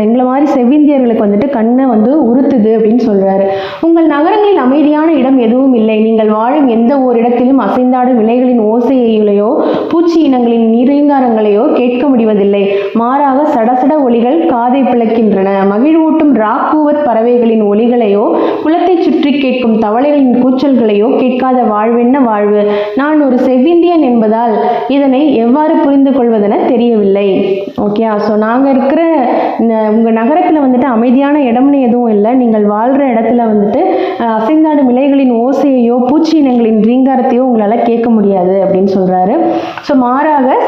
எங்களை மாதிரி செவ்விந்தியர்களுக்கு வந்துட்டு கண்ணை உறுத்துது அப்படின்னு சொல்றாரு. உங்கள் நகரங்களில் அமைதியான இடம் எதுவும் இல்லை. நீங்கள் வாழும் எந்த ஓர் இடத்திலும் அசைந்தாடும் இலைகளின் ஓசையைகளையோ பூச்சி இனங்களின் நீரீங்காரங்களையோ கேட்க முடிவதில்லை. மாறாக சடசட ஒலிகள் காதை பிளக்கின்றன. மகிழ்வூட்டும் ராக்கூவர் பறவைகளின் ஒலிகளையோ குளத்தை சுற்றி கேட்கும் தவளைகளின் கூச்சல்களையோ கேட்காத வாழ்வென்ன வாழ்வு. நான் ஒரு செவ்விந்தியன் என்பதால் இதனை எவ்வாறு புரிந்து கொள்வதென தெரியவில்லை. ஓகே, ஸோ நாங்கள் இருக்கிற உங்கள் நகரத்தில் வந்துட்டு அமைதியான இடம்னு எதுவும் இல்லை. நீங்கள் வாழ்கிற இடத்துல வந்துட்டு அசைந்தாடும் இலைகளின் ஓசையையோ பூச்சி இனங்களின் ரீங்காரத்தையோ உங்களால் கேட்க முடியாது அப்படின்னு சொல்கிறாரு. ஸோ மாறாக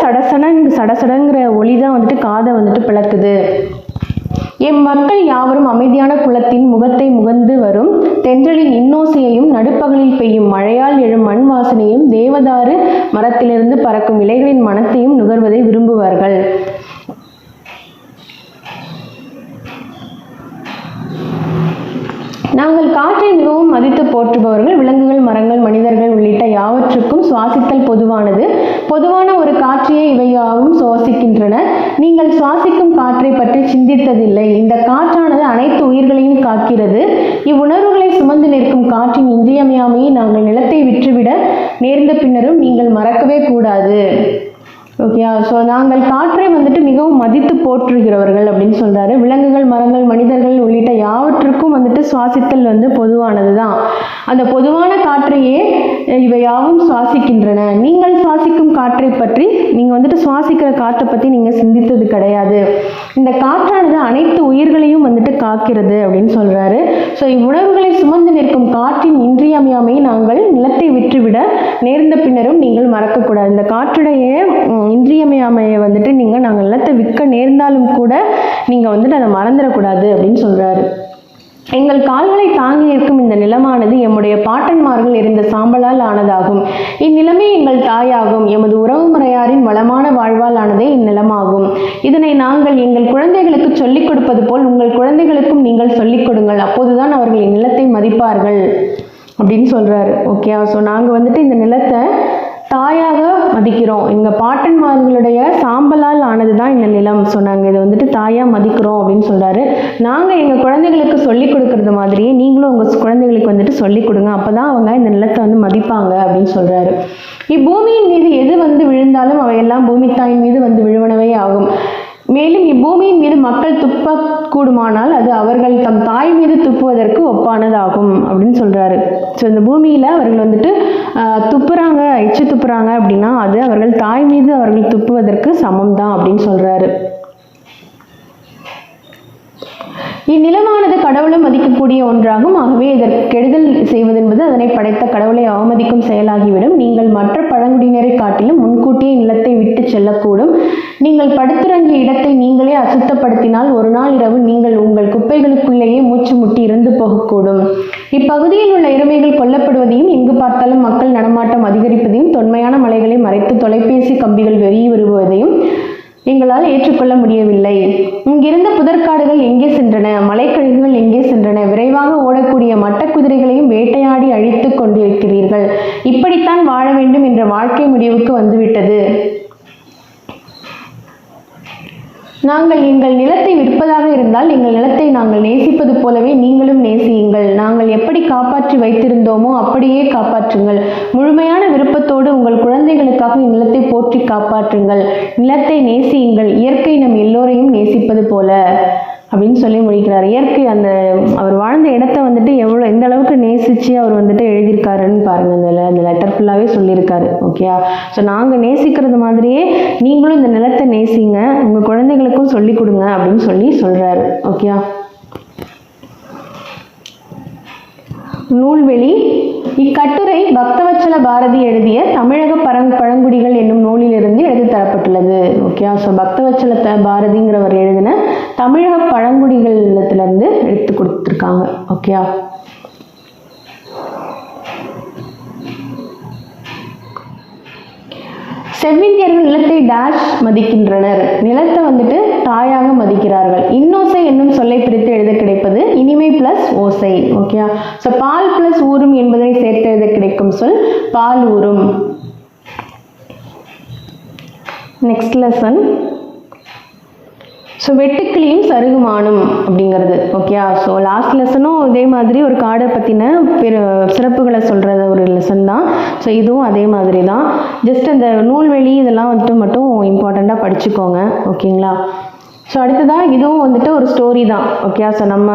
சடசடங்கிற ஒளி தான் வந்துட்டு காதை வந்துட்டு பிளக்குது. எம் மக்கள் யாவரும் அமைதியான குளத்தின் முகத்தை முகந்து வரும் தென்றலின் இன்னோசையையும் நடுப்பகலில் பெய்யும் மழையால் எழும் மண் வாசனையும் தேவதாரு மரத்திலிருந்து பறக்கும் இலைகளின் மனத்தையும் நுகர்வதை விரும்புவார்கள். நாங்கள் காற்றை மிகவும் மதித்து போற்றுபவர்கள். விலங்குகள், மரங்கள், மனிதர்கள் உள்ளிட்ட யாவற்றுக்கும் சுவாசித்தல் பொதுவானது. பொதுவான ஒரு காற்றையே இவையாவும் சுவாசிக்கின்றன. நீங்கள் சுவாசிக்கும் காற்றை பற்றி சிந்தித்ததில்லை. இந்த காற்றானது அனைத்து உயிர்களையும் காக்கிறது. இவ்வுணர்வுகளை சுமந்து நிற்கும் காற்றின் இன்றியமையாமையை நாங்கள் நிலத்தை விற்றுவிட நேர்ந்த பின்னரும் நீங்கள் மறக்கவே கூடாது. ஓகே, ஸோ நாங்கள் காற்றை வந்துட்டு மிகவும் மதித்து போற்றுகிறவர்கள் அப்படின்னு சொல்றாரு. விலங்குகள், மரங்கள், மனிதர்கள் உள்ளிட்ட யாவற்றுக்கும் வந்துட்டு சுவாசித்தல் பொதுவானது தான். அந்த பொதுவான காற்றையே இவை யாவும் சுவாசிக்கின்றன. நீங்கள் சுவாசிக்கும் காற்றை பற்றி, நீங்கள் வந்துட்டு சுவாசிக்கிற காற்றை பற்றி நீங்கள் சிந்தித்தது கிடையாது. இந்த காற்றானது அனைத்து உயிர்களையும் வந்துட்டு காக்கிறது அப்படின்னு சொல்றாரு. ஸோ இவ்வுணர்வுகளை சுமந்து நிற்கும் காற்றின் இன்றியமையாமையை நாங்கள் நிலத்தை விற்றுவிட நேர்ந்த பின்னரும் நீங்கள் மறக்கக்கூடாது. இந்த காற்றுடைய இன்றியமையாமையை வந்துட்டு நாங்கள் நிலத்தை விற்க நேர்ந்தாலும் கூட நீங்கள் வந்துட்டு அதை மறந்துடக்கூடாது அப்படின்னு சொல்றாரு. எங்கள் கால்களை தாங்கி நிற்கும் இந்த நிலமானது எம்முடைய பாட்டன்மார்கள் எறிந்த சாம்பலால் ஆனதாகும். இந்நிலமே எங்கள் தாயாகும். எமது உறவு முறையாரின் வளமான வாழ்வால் ஆனதே இந்நிலமாகும். இதனை நாங்கள் எங்கள் குழந்தைகளுக்கு சொல்லிக் கொடுப்பது போல் உங்கள் குழந்தைகளுக்கும் நீங்கள் சொல்லிக் கொடுங்கள். அப்போதுதான் அவர்கள் இந்நிலத்தை மதிப்பார்கள் அப்படின்னு சொல்றாரு. ஓகே, ஸோ நாங்கள் வந்துட்டு இந்த நிலத்தை தாயாக மதிக்கிறோம். எங்கள் பாட்டன்மார்களுடைய சாம்பலால் ஆனது தான் இந்த நிலம். ஸோ நாங்கள் இதை வந்துட்டு தாயாக மதிக்கிறோம் அப்படின்னு சொல்கிறாரு. நாங்கள் எங்கள் குழந்தைகளுக்கு சொல்லிக் கொடுக்கறது மாதிரியே நீங்களும் உங்கள் குழந்தைகளுக்கு வந்துட்டு சொல்லிக் கொடுங்க. அப்போ தான் அவங்க இந்த நிலத்தை மதிப்பாங்க அப்படின்னு சொல்கிறாரு. இப்பூமியின் மீது எது விழுந்தாலும் அவையெல்லாம் பூமி தாயின் மீது விழுவனவே ஆகும். மேலும் இப்பூமியின் மீது மக்கள் துப்பக்கூடுமானால் அது அவர்கள் தம் தாய் மீது துப்புவதற்கு ஒப்பானதாகும் அப்படின்னு சொல்றாரு. ஸோ இந்த பூமியில அவர்கள் வந்துட்டு துப்புறாங்க, எச்சு துப்புறாங்க அப்படின்னா அது அவர்கள் தாய் மீது அவர்கள் துப்புவதற்கு சமம் தான் அப்படின்னு சொல்றாரு. இந்நிலமானது கடவுளும் மதிக்கக்கூடிய ஒன்றாகும். ஆகவே இதற்கு கெடுதல் செய்வதென்பது அதனை படைத்த கடவுளை அவமதிக்கும் செயலாகிவிடும். நீங்கள் மற்ற பழங்குடியினரை காட்டிலும் முன்கூட்டியே நிலத்தை விட்டு செல்லக்கூடும். நீங்கள் படுத்துறங்கிய இடத்தை நீங்களே அசுத்தப்படுத்தினால் ஒரு நாள் இரவு நீங்கள் உங்கள் குப்பைகளுக்குள்ளேயே மூச்சு முட்டி இறந்து போகக்கூடும். இப்பகுதியில் உள்ள எருமைகள் கொல்லப்படுவதையும் எங்கு பார்த்தாலும் மக்கள் நடமாட்டம் அதிகரிப்பதையும் தொன்மையான மலைகளை மறைத்து தொலைபேசி கம்பிகள் வெளியே வருவதையும் எங்களால் ஏற்றுக்கொள்ள முடியவில்லை. இங்கிருந்த புதற்காடுகள் எங்கே சென்றன? மலைக்கழிவுகள் எங்கே சென்றன? விரைவாக ஓடக்கூடிய மட்ட குதிரைகளையும் வேட்டையாடி அழித்து கொண்டிருக்கிறீர்கள். இப்படித்தான் வாழ வேண்டும் என்ற வாழ்க்கை முடிவுக்கு வந்துவிட்டது. நாங்கள் எங்கள் நிலத்தை விற்பதாக இருந்தால் எங்கள் நிலத்தை நாங்கள் நேசிப்பது போலவே நீங்களும் நேசியுங்கள். நாங்கள் எப்படி காப்பாற்றி வைத்திருந்தோமோ அப்படியே காப்பாற்றுங்கள். முழுமையான விருப்பத்தோடு உங்கள் குழந்தைகளுக்காக இந்நிலத்தை போற்றி காப்பாற்றுங்கள். நிலத்தை நேசியுங்கள். இயற்கை நம் எல்லோரையும் நேசிப்பது போல அப்படின்னு சொல்லி முடிக்கிறார். இயற்கை அந்த அவர் வாழ்ந்த இடத்த வந்துட்டு எந்த அளவுக்கு நேசித்து அவர் வந்துட்டு எழுதியிருக்காருன்னு பாருங்கள். அந்த லெட்டர் ஃபுல்லாகவே சொல்லியிருக்காரு. ஓகேயா? ஸோ நாங்கள் நேசிக்கிறது மாதிரியே நீங்களும் இந்த நிலத்தை நேசிங்க, உங்கள் குழந்தைகளுக்கும் சொல்லி கொடுங்க அப்படின்னு சொல்கிறாரு. ஓகேயா? நூல்வெளி. இக்கட்டுரை பக்தவச்சல பாரதி எழுதிய தமிழக பழங்குடிகள் என்னும் நூலிலிருந்து எடுத்து தரப்பட்டுள்ளது. ஓகே, ஸோ பக்தவச்சல பாரதிங்கிறவர் எழுதின தமிழக பழங்குடிகளிலிருந்து எடுத்து கொடுத்துருக்காங்க. ஓகே, செவ்விந்தியர்கள் நிலத்தை டேஷ் மதிக்கின்றனர். நிலத்தை வந்துட்டு தாயாக மதிக்கிறார்கள். இன்னோசை என்னும் சொல்லை பிரித்து எழுத கிடைப்பது இனிமை பிளஸ் ஓசை. ஓகே, ஸோ பால் பிளஸ் ஊரும் என்பதை சேர்த்து எழுத கிடைக்கும் சொல் பால் ஊரும். Next lesson. ஸோ வெட்டுக்கிளியும் சருகுமானும் அப்படிங்கிறது. ஓகே, ஸோ லாஸ்ட் லெசனும் இதே மாதிரி ஒரு காடை பற்றின சிறப்புகளை சொல்கிற ஒரு லெசன் தான். ஸோ இதுவும் அதே மாதிரி தான். ஜஸ்ட் அந்த நூல்வெளி இதெல்லாம் வந்துட்டு மட்டும் இம்பார்ட்டண்ட்டாக படிச்சுக்கோங்க. ஓகேங்களா? ஸோ அடுத்ததாக இதுவும் வந்துட்டு ஒரு ஸ்டோரி தான். ஓகே, ஸோ நம்ம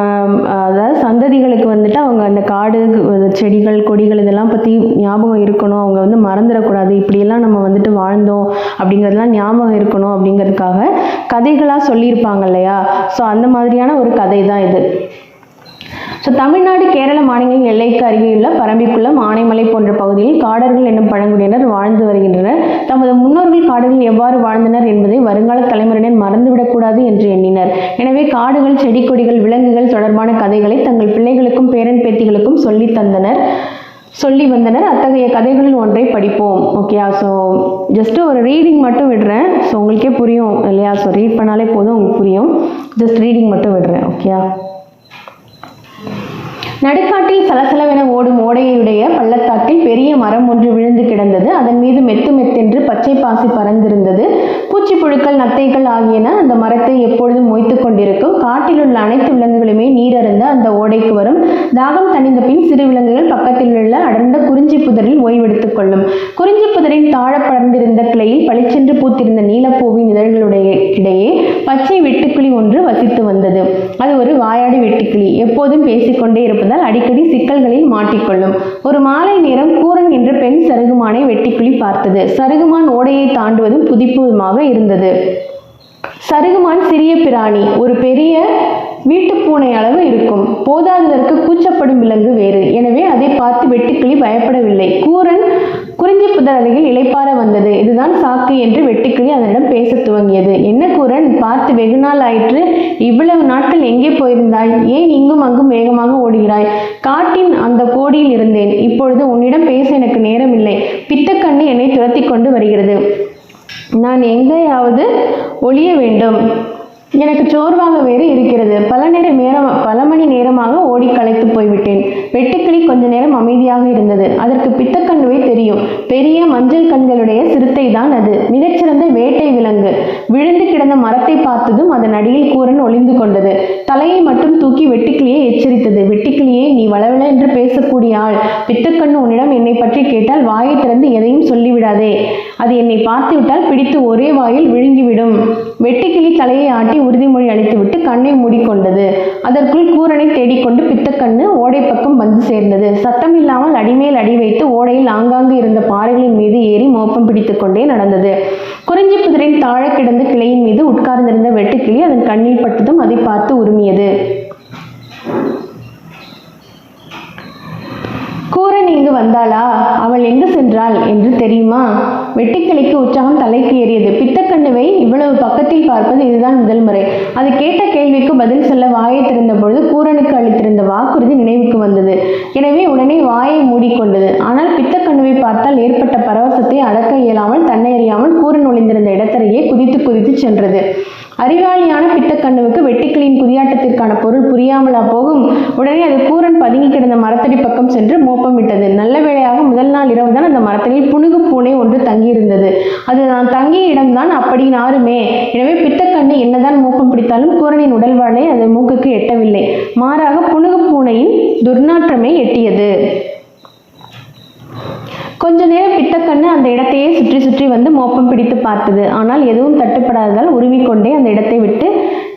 அதாவது சந்ததிகளுக்கு வந்துட்டு அவங்க அந்த காடு செடிகள் கொடிகள் இதெல்லாம் பற்றி ஞாபகம் இருக்கணும், அவங்க வந்து மறந்துடக்கூடாது, இப்படியெல்லாம் நம்ம வந்துட்டு வாழ்ந்தோம் அப்படிங்கிறதுலாம் ஞாபகம் இருக்கணும் அப்படிங்கிறதுக்காக கதைகளாக சொல்லியிருப்பாங்க இல்லையா? ஸோ அந்த மாதிரியான ஒரு கதை தான் இது. ஸோ தமிழ்நாடு கேரள மாநிலங்களின் எல்லைக்கு அருகேயுள்ள பரம்பிக்குளம் ஆனைமலை போன்ற பகுதியில் காடர்கள் என்னும் பழங்குடியினர் வாழ்ந்து வருகின்றனர். தமது முன்னோர்கள் காடுகளில் எவ்வாறு வாழ்ந்தனர் என்பதை வருங்கால தலைமுறையினர் மறந்துவிடக்கூடாது என்று எண்ணினர். எனவே காடுகள், செடி கொடிகள், விலங்குகள் தொடர்பான கதைகளை தங்கள் பிள்ளைகளுக்கும் பேரன் பேத்திகளுக்கும் சொல்லி வந்தனர். அத்தகைய கதைகளில் ஒன்றை படிப்போம். ஓகே, ஸோ ஜஸ்ட் ஒரு ரீடிங் மட்டும் விடுறேன். ஸோ உங்களுக்கே புரியும் இல்லையா? ஸோ ரீட் பண்ணாலே போதும், உங்களுக்கு புரியும். ஜஸ்ட் ரீடிங் மட்டும் விடுறேன். ஓகே. நடுக்காட்டில் சலசலவென ஓடும் ஓடையுடைய பள்ளத்தாக்கில் பெரிய மரம் ஒன்று விழுந்து கிடந்தது. அதன் மீது மெத்து மெத்தென்று பச்சை பாசி பறந்திருந்தது. பூச்சி புழுக்கள், நத்தைகள் ஆகியன அந்த மரத்தை எப்பொழுதும் மொய்த்து கொண்டிருக்கும். காட்டில் உள்ள அனைத்து விலங்குகளுமே நீரருந்த அந்த ஓடைக்கு வரும். தாகம் தணிந்த பின் சிறு விலங்குகள் பக்கத்தில் உள்ள அடர்ந்த குறிஞ்சி புதரில் ஓய்வெடுத்துக் கொள்ளும். குறிஞ்சி புதரின் தாழ படர்ந்திருந்த கிளையில் பளிச்சென்று பூத்திருந்த நீலப்பூவின் இதழ்களுடைய இடையே பச்சை வெட்டுக்கிளி ஒன்று வசித்து வந்தது. அது ஒரு வாயாடி வெட்டுக்கிளி. எப்போதும் பேசிக்கொண்டே இருப்பதால் அடிக்கடி சிக்கல்களில் மாட்டிக்கொள்ளும். ஒரு மாலை நேரம் கூரன் என்ற பெண் சருகுமானை வெட்டுக்கிளி பார்த்தது. சருகுமான் ஓடையை தாண்டுவதும் குதிப்பதுமாக இருந்தது. சருகுமான் சிறிய பிராணி, ஒரு பெரிய வீட்டு பூனை அளவு இருக்கும். போதாததற்கு கூச்சப்படும் விலங்கு வேறு. எனவே அதை பார்த்து வெட்டுக்கிளி பயப்படவில்லை. கூரன் குறிஞ்சி புதர் அருகில் இளைப்பாற வந்தது. இதுதான் சாக்கு என்று வெட்டுக்கிளி அதனிடம் பேச துவங்கியது. என்ன கூரன், பார்த்து வெகு நாள் ஆயிற்று. இவ்வளவு நாட்கள் எங்கே போயிருந்தாய்? ஏன் இங்கும் அங்கும் வேகமாக ஓடுகிறாய்? காட்டின் அந்த கோடியில் இருந்தேன். இப்பொழுது உன்னிடம் பேச எனக்கு நேரம் இல்லை. பித்தக்கண்ணு என்னை துரத்தி கொண்டு வருகிறது. நான் எங்கேயாவது ஒளிய வேண்டும். எனக்கு சோர்வாக வேறு இருக்கிறது. பல மணி நேரமாக ஓடி களைத்து போய்விட்டேன். வெட்டுக்கிளி கொஞ்ச நேரம் அமைதியாக இருந்தது. அதற்கு பித்தக்கண்ணுவை தெரியும். பெரிய மஞ்சள் கண்களுடைய சிறுத்தை தான் அது. மிகச்சிறந்த வேட்டை விலங்கு. விழுந்து கிடந்த மரத்தை பார்த்ததும் அதன் அடியில் கூரன் ஒளிந்து கொண்டது. தலையை மட்டும் தூக்கி வெட்டுக்கிளியை எச்சரித்தது. வெட்டுக்கிளியே, நீ வளவள என்று பேசக்கூடிய ஆள். பித்தக்கண்ணு உன்னிடம் என்னை பற்றி கேட்டால் வாயை திறந்து எதையும் சொல்லிவிடாதே. அது என்னை பார்த்துவிட்டால் பிடித்து ஒரே வாயில் விழுங்கிவிடும். வெட்டுக்கிளி தலையை ஆட்டி உறுதிமொழி அளித்துவிட்டு கண்ணை மூடிக்கொண்டது. அதற்குள் கூரனை தேடிக்கொண்டு பித்தக்கண்ணு ஓடை பக்கம் வந்து சேர்ந்தது. சத்தமில்லாமல் அடிமேல் அடி வைத்து ஓடையில் ஆங்காங்கு இருந்த பாறைகளின் மீது ஏறி மோப்பம் பிடித்து கொண்டே நடந்தது. குறிஞ்சி புதரின் தாழ கிடந்த கிளையின் மீது உட்கார்ந்திருந்த வெட்டுக்கிளி அதன் கண்ணில் பட்டதும் அதை பார்த்து உருமியது. கூரன் இங்கு வந்தாளா? அவள் எங்கு சென்றாள் என்று தெரியுமா? வெட்டுக்கிளிக்கு உற்சாகம் தலைக்கு ஏறியது. பித்தக்கண்ணுவை இவ்வளவு பக்கத்தில் பார்ப்பது இதுதான் முதல் முறை. அது கேட்ட கேள்விக்கு பதில் சொல்ல வாயை திறந்த பொழுது கூரனுக்கு அளித்திருந்த வாக்குறுதி நினைவுக்கு வந்தது. எனவே உடனே வாயை மூடிக்கொண்டது. ஆனால் பித்தக்கண்ணுவை பார்த்தால் ஏற்பட்ட பரவசத்தை அடக்க இயலாமல் தன்னை அறியாமல் கூரன் ஒளிந்திருந்த இடத்தரையே குதித்து குதித்து சென்றது. அறிவாளியான பித்தக்கண்ணுவுக்கு வெட்டுக்கிளியின் குதியாட்டத்திற்கான பொருள் புரியாமலா போகும்? உடனே அது கூரன் பதுங்கி கிடந்த மரத்தடி பக்கம் சென்று மோப்பமிட்டது. நல்ல வேளையாக முதல் நாள் இரவு தான் அந்த மரத்தடியில் புனுகு பூனை ஒன்று தங்கியிருந்தது. அது நான் தங்கிய இடம்தான். அப்படி நாருமே. எனவே பித்தக்கண்ணு என்னதான் மோப்பம் பிடித்தாலும் கூரனின் உடல் வாழை அது மூக்குக்கு எட்டவில்லை. மாறாக புனுகு பூனையின் துர்நாற்றமே எட்டியது. கொஞ்ச நேரம் பித்தக்கண்ணு அந்த இடத்தையே சுற்றி சுற்றி வந்து மோப்பம் பிடித்து பார்த்தது. ஆனால் எதுவும் தட்டுப்படாததால் உருவிக்கொண்டே அந்த இடத்தை விட்டு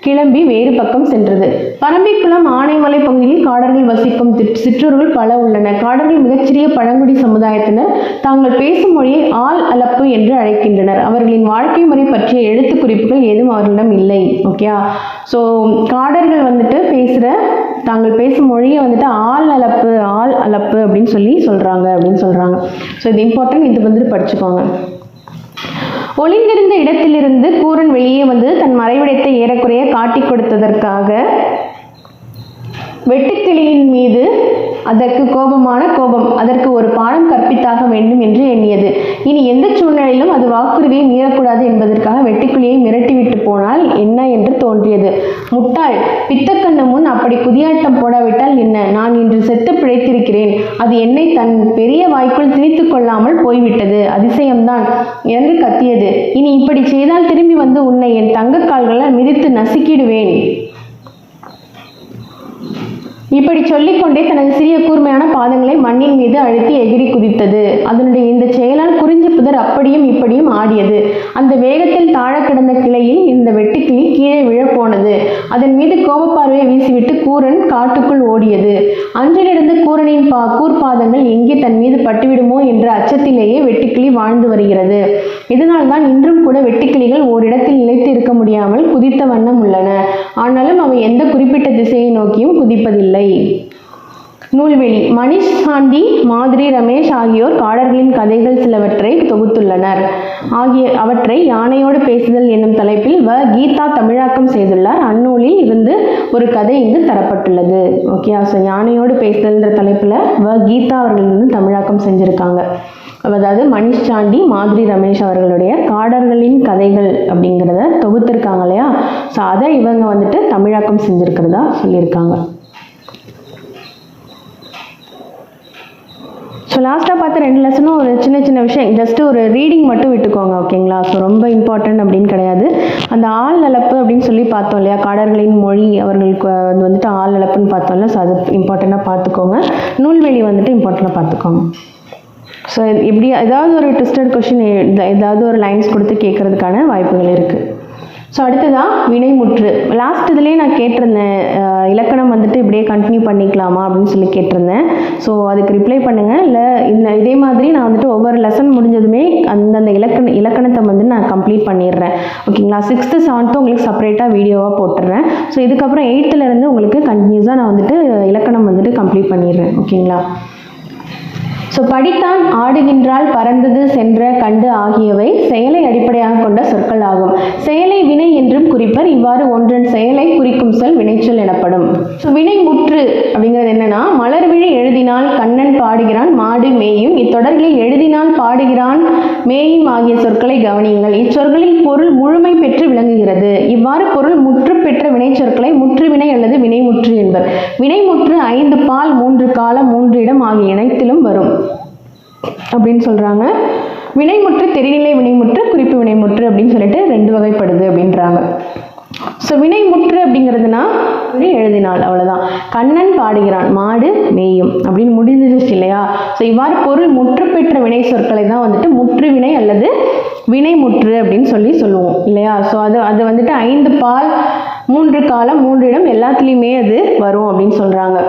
கிளம்பி வேறு பக்கம் சென்றது. பரம்பிக்குளம் ஆனைமலை பகுதியில் காடர்கள் வசிக்கும் சிற்றூர்கள் பல உள்ளன. காடர்கள் மிகச்சிறிய பழங்குடி சமுதாயத்தினர். தாங்கள் பேசும் மொழியை ஆள் அளப்பு என்று அழைக்கின்றனர். அவர்களின் வாழ்க்கை முறை பற்றிய எழுத்து குறிப்புகள் ஏதும் அவர்களிடம் இல்லை. ஓகே, ஸோ காடர்கள் வந்துட்டு தாங்கள் பேசும் மொழியை வந்துட்டு ஆள் அளப்பு அப்படின்னு சொல்றாங்க அப்படின்னு சொல்றாங்க. ஸோ இது இம்பார்ட்டன்ட், இது வந்துட்டு படிச்சுக்கோங்க. ஒளிந்திருந்த இடத்திலிருந்து கூரன் வெளியே வந்து தன் மறைவிடத்தை ஏறக்குறைய காட்டி கொடுத்ததற்காக வெட்டுக்கிளியின் மீது அதற்கு கோபமான கோபம் அதற்கு ஒரு பாடம் கற்பித்தாக வேண்டும் என்று எண்ணியது. இனி எந்த சூழ்நிலையிலும் அது வாக்குறுதியை மீறக்கூடாது என்பதற்காக வெட்டுக்கிளியை மிரட்டிவிட்டு போனால் என்ன என்று தோன்றியது. முட்டாள், பித்தக்கண்ணு முன் அப்படி குதியாட்டம் போடாவிட்டால் என்ன? நான் இன்று செத்து பிழைத்திருக்கிறேன். அது என்னை தன் பெரிய வாய்க்குள் திணித்து கொள்ளாமல் போய்விட்டது. அதிசயம்தான் என்று கத்தியது. இனி இப்படி செய்தால் திரும்பி வந்து உன்னை என் தங்க கால்களால் மிதித்து நசுக்கிடுவேன். இப்படி சொல்லிக்கொண்டே தனது சிறிய கூர்மையான பாதங்களை மண்ணின் மீது அழுத்தி எகிரி குதித்தது. அதனுடைய இந்த செயலால் குறிஞ்சி புதர் அப்படியும் இப்படியும் ஆடியது. அந்த வேகத்தில் தாழ கிடந்த கிளையில் இந்த வெட்டுக்கிளி கீழே விழப்போனது. அதன் மீது கோபப்பார்வையை வீசிவிட்டு கூரன் காட்டுக்குள் ஓடியது. அன்றிலிருந்து கூரனின் கூர்பாதங்கள் எங்கே தன் மீது பட்டுவிடுமோ என்ற அச்சத்திலேயே வெட்டுக்கிளி வாழ்ந்து வருகிறது. இதனால் தான் இன்றும் கூட வெட்டுக்கிளிகள் ஓரிடத்தில் நிலைத்து இருக்க முடியாமல் குதித்த வண்ணம் உள்ளன. ஆனாலும் அவை எந்த குறிப்பிட்ட திசையை நோக்கியும் குதிப்பதில்லை. நூல்வெளி. மணிஷ் சாண்டி, மாதிரி ரமேஷ் ஆகியோர் காடர்களின் கதைகள் சிலவற்றை தொகுத்துள்ளனர். அவற்றை யானையோடு பேசுதல் என்னும் தலைப்பில் கீதா தமிழாக்கம் செய்துள்ளார். அந்நூலில் இருந்து ஒரு கதை இங்கு தரப்பட்டுள்ளது. ஓகே, ஸோ யானையோடு பேசுதல்ன்ற தலைப்பில் கீதா அவர்கள் வந்து தமிழாக்கம் செஞ்சுருக்காங்க. அதாவது மணிஷ் சாண்டி, மாதிரி ரமேஷ் அவர்களுடைய காடர்களின் கதைகள் அப்படிங்கிறத தொகுத்திருக்காங்க இல்லையா? ஸோ அதை இவங்க வந்துட்டு தமிழாக்கம் செஞ்சுருக்கிறதா சொல்லியிருக்காங்க. ஸோ லாஸ்ட்டாக பார்த்த 2 லெசனும் ஒரு சின்ன விஷயம், ஜஸ்ட்டு ஒரு ரீடிங் மட்டும் விட்டுக்கோங்க. ஓகேங்களா? ஸோ ரொம்ப இம்பார்ட்டன்ட் அப்படின்னு கிடையாது. அந்த ஆள் அளப்பு அப்படின்னு சொல்லி பார்த்தோம் இல்லையா? காடர்களின் மொழி அவர்களுக்கு வந்துட்டு ஆள் அளப்புன்னு பார்த்தோம்ல. ஸோ அது இம்பார்ட்டண்ட்டாக பார்த்துக்கோங்க. நூல்வெளி வந்துட்டு இம்பார்ட்டண்ட்டாக பார்த்துக்கோங்க. ஸோ இப்படி ஏதாவது ஒரு ட்விஸ்டட் கொஷின் ஏதாவது ஒரு லைன்ஸ் கொடுத்து கேட்கறதுக்கான வாய்ப்புகள் இருக்குது. ஸோ அடுத்ததான் வினைமுற்று. லாஸ்ட் இதுலேயே நான் கேட்டிருந்தேன், இலக்கணம் வந்துட்டு இப்படியே கண்டினியூ பண்ணிக்கலாமா அப்படின்னு சொல்லி கேட்டிருந்தேன். ஸோ அதுக்கு ரிப்ளை பண்ணுங்கள். இல்லை இதே மாதிரி நான் வந்துட்டு ஒவ்வொரு லெசன் முடிஞ்சதுமே அந்தந்த இலக்கணத்தை வந்து நான் கம்ப்ளீட் பண்ணிடுறேன். ஓகேங்களா? 6th 7th உங்களுக்கு செப்பரேட்டாக வீடியோவாக போட்டுடுறேன். ஸோ இதுக்கப்புறம் 8th உங்களுக்கு கண்டினியூஸாக நான் வந்துட்டு இலக்கணம் வந்துட்டு கம்ப்ளீட் பண்ணிடுறேன். ஓகேங்களா? ஸோ படித்தான், ஆடுகின்றால், பறந்தது, சென்ற, கண்டு ஆகியவை செயலை அடிப்படையாக கொண்ட சொற்கள் ஆகும். செயலை வினை என்றும் குறிப்பர். இவ்வாறு ஒன்றன் செயலை குறிக்கும் சொல் வினைச்சொல் எனப்படும். ஸோ வினைமுற்று அப்படிங்கிறது என்னன்னா, மலர்விழி எழுதினால், கண்ணன் பாடுகிறான், மாடு மேயும். இத்தொடர்களில் எழுதினால், பாடுகிறான், மேயும் ஆகிய சொற்களை கவனியுங்கள். இச்சொற்களில் பொருள் முழுமை பெற்று விளங்குகிறது. இவ்வாறு பொருள் முற்று பெற்ற வினைச்சொற்களை முற்றுவினை அல்லது வினைமுற்று என்பர். வினைமுற்று 5 பால் 3 காலம் 3 இடம் ஆகிய இணைத்திலும் வரும் அப்படின்னு சொல்றாங்க. வினைமுற்று தெரிநிலை வினைமுற்று, குறிப்பு வினைமுற்று அப்படின்னு சொல்லிட்டு 2 வகைப்படுது அப்படின்றாங்க. ஸோ வினைமுற்று அப்படிங்கிறதுனா எழுதினால் அவ்வளோதான். கண்ணன் பாடுகிறான், மாடு மேயும் அப்படின்னு முடிஞ்சிருச்சு இல்லையா? ஸோ இவ்வாறு பொருள் முற்று பெற்ற வினை சொற்களை தான் வந்துட்டு முற்று வினை அல்லது வினைமுற்று அப்படின்னு சொல்லுவோம் இல்லையா? ஸோ அது வந்துட்டு 5 பால் 3 காலம் 3 இடம் எல்லாத்துலேயுமே அது வரும் அப்படின்னு சொல்றாங்க.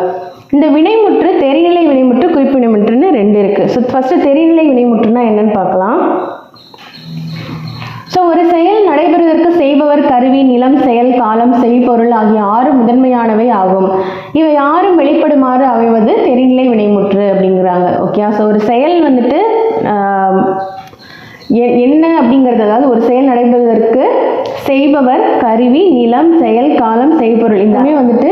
இந்த வினைமுற்று தெரிநிலை வினைமுற்று, குறிப்பு வினைமுற்றுன்னு 2 இருக்கு. ஸோ ஃபர்ஸ்ட் தெரிநிலை வினைமுற்றுனா என்னன்னு பார்க்கலாம். ஸோ ஒரு செயல் நடைபெறுவதற்கு செய்பவர், கருவி, நிலம், செயல், காலம், செய்பொருள் ஆகிய 6 முதன்மையானவை ஆகும். இவை 6 வெளிப்படுமாறு அமைவது தெரிநிலை வினைமுற்று அப்படிங்கிறாங்க. ஓகே, ஸோ ஒரு செயல் வந்துட்டு என்ன அப்படிங்கிறது, அதாவது ஒரு செயல் நடைபெறுவதற்கு செய்பவர், கருவி, நிலம், செயல், காலம், செய்பொருள் எல்லாமே வந்துட்டு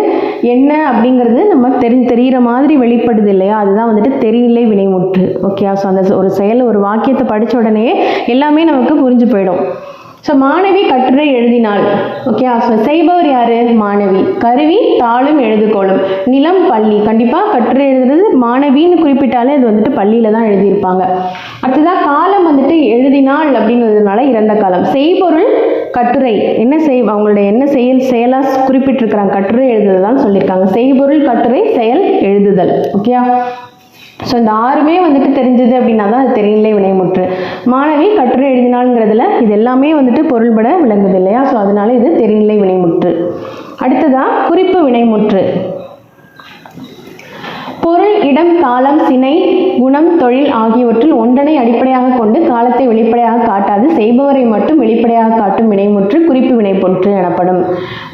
என்ன அப்படிங்கிறது நம்ம தெரிகிற மாதிரி வெளிப்படுது இல்லையா? அதுதான் வந்துட்டு தெரிநிலை வினைமுற்று. ஓகே, ஸோ அந்த ஒரு செயல் ஒரு வாக்கியத்தை படித்த உடனே எல்லாமே நமக்கு புரிஞ்சு போயிடும். ஸோ மாணவி கட்டுரை எழுதினாள். ஓகே, ஸோ செய்பவர் யாரு? மாணவி. கருவி தாளும் எழுதுகோளும். நிலம் பள்ளி. கண்டிப்பாக கட்டுரை எழுதுறது மாணவின்னு குறிப்பிட்டாலே அது வந்துட்டு பள்ளியில் தான் எழுதியிருப்பாங்க. அடுத்ததாக காலம் வந்துட்டு எழுதினாள் அப்படிங்கிறதுனால இறந்த காலம். செய்பொருள் கட்டுரை. அவங்களுடைய என்ன செயலாக குறிப்பிட்டிருக்கிறாங்க? கட்டுரை எழுதுதல் தான் சொல்லியிருக்காங்க. செய்பொருள் கட்டுரை, செயல் எழுதுதல். ஓகே, ஸோ இந்த 6மே வந்துட்டு தெரிஞ்சது அப்படின்னா தான் அது தெரிநிலை வினைமுற்று. மாணவி கட்டுரை எழுதினாள்ங்கிறதுல இது எல்லாமே வந்துட்டு பொருள்பட விளங்குது இல்லையா? ஸோ அதனால இது தெரிநிலை வினைமுற்று. அடுத்ததா குறிப்பு வினைமுற்று. பொருள், இடம், காலம், சினை, குணம், தொழில் ஆகியவற்றில் ஒன்றனை அடிப்படையாக கொண்டு காலத்தை வெளிப்படையாக காட்டாது செய்பவரை மட்டும் வெளிப்படையாக காட்டும் வினைமுற்று குறிப்பு வினைமுற்று எனப்படும்.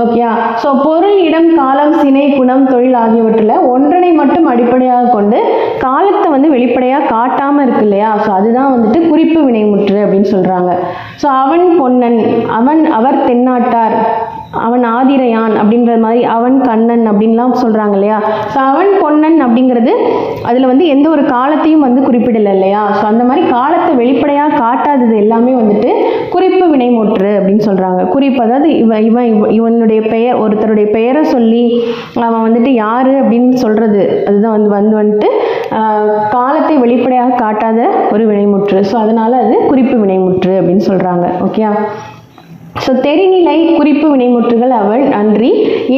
ஓகேயா? ஸோ பொருள், இடம், காலம், சினை, குணம், தொழில் ஆகியவற்றில் ஒன்றனை மட்டும் அடிப்படையாக கொண்டு காலத்தை வந்து வெளிப்படையாக காட்டாமல் இருக்கு இல்லையா? ஸோ அதுதான் வந்துட்டு குறிப்பு வினைமுற்று அப்படின்னு சொல்கிறாங்க. ஸோ அவன் பொன்னன், அவர் தென்னாட்டார், அவன் ஆதிரையான் அப்படின்ற மாதிரி அவன் கண்ணன் அப்படின்லாம் சொல்கிறாங்க இல்லையா? ஸோ அவன் பொன்னன் அப்படிங்கிறது அதில் வந்து எந்த ஒரு காலத்தையும் வந்து குறிப்பிடலை இல்லையா? ஸோ அந்த மாதிரி காலத்தை வெளிப்படையாக காட்டாதது எல்லாமே வந்துட்டு குறிப்பு வினைமுற்று அப்படின்னு சொல்கிறாங்க. குறிப்பு, அதாவது இவனுடைய பெயர், ஒருத்தருடைய பெயரை சொல்லி அவன் வந்துட்டு யார் அப்படின்னு சொல்கிறது, அதுதான் வந்துட்டு காலத்தை வெளிப்படையாக காட்டாத ஒரு வினைமுற்று. ஸோ அதனால் அது குறிப்பு வினைமுற்று அப்படின்னு சொல்கிறாங்க. ஓகே. ஸோ தெரிநிலை குறிப்பு வினைமுற்றுகள் அவள் அன்றி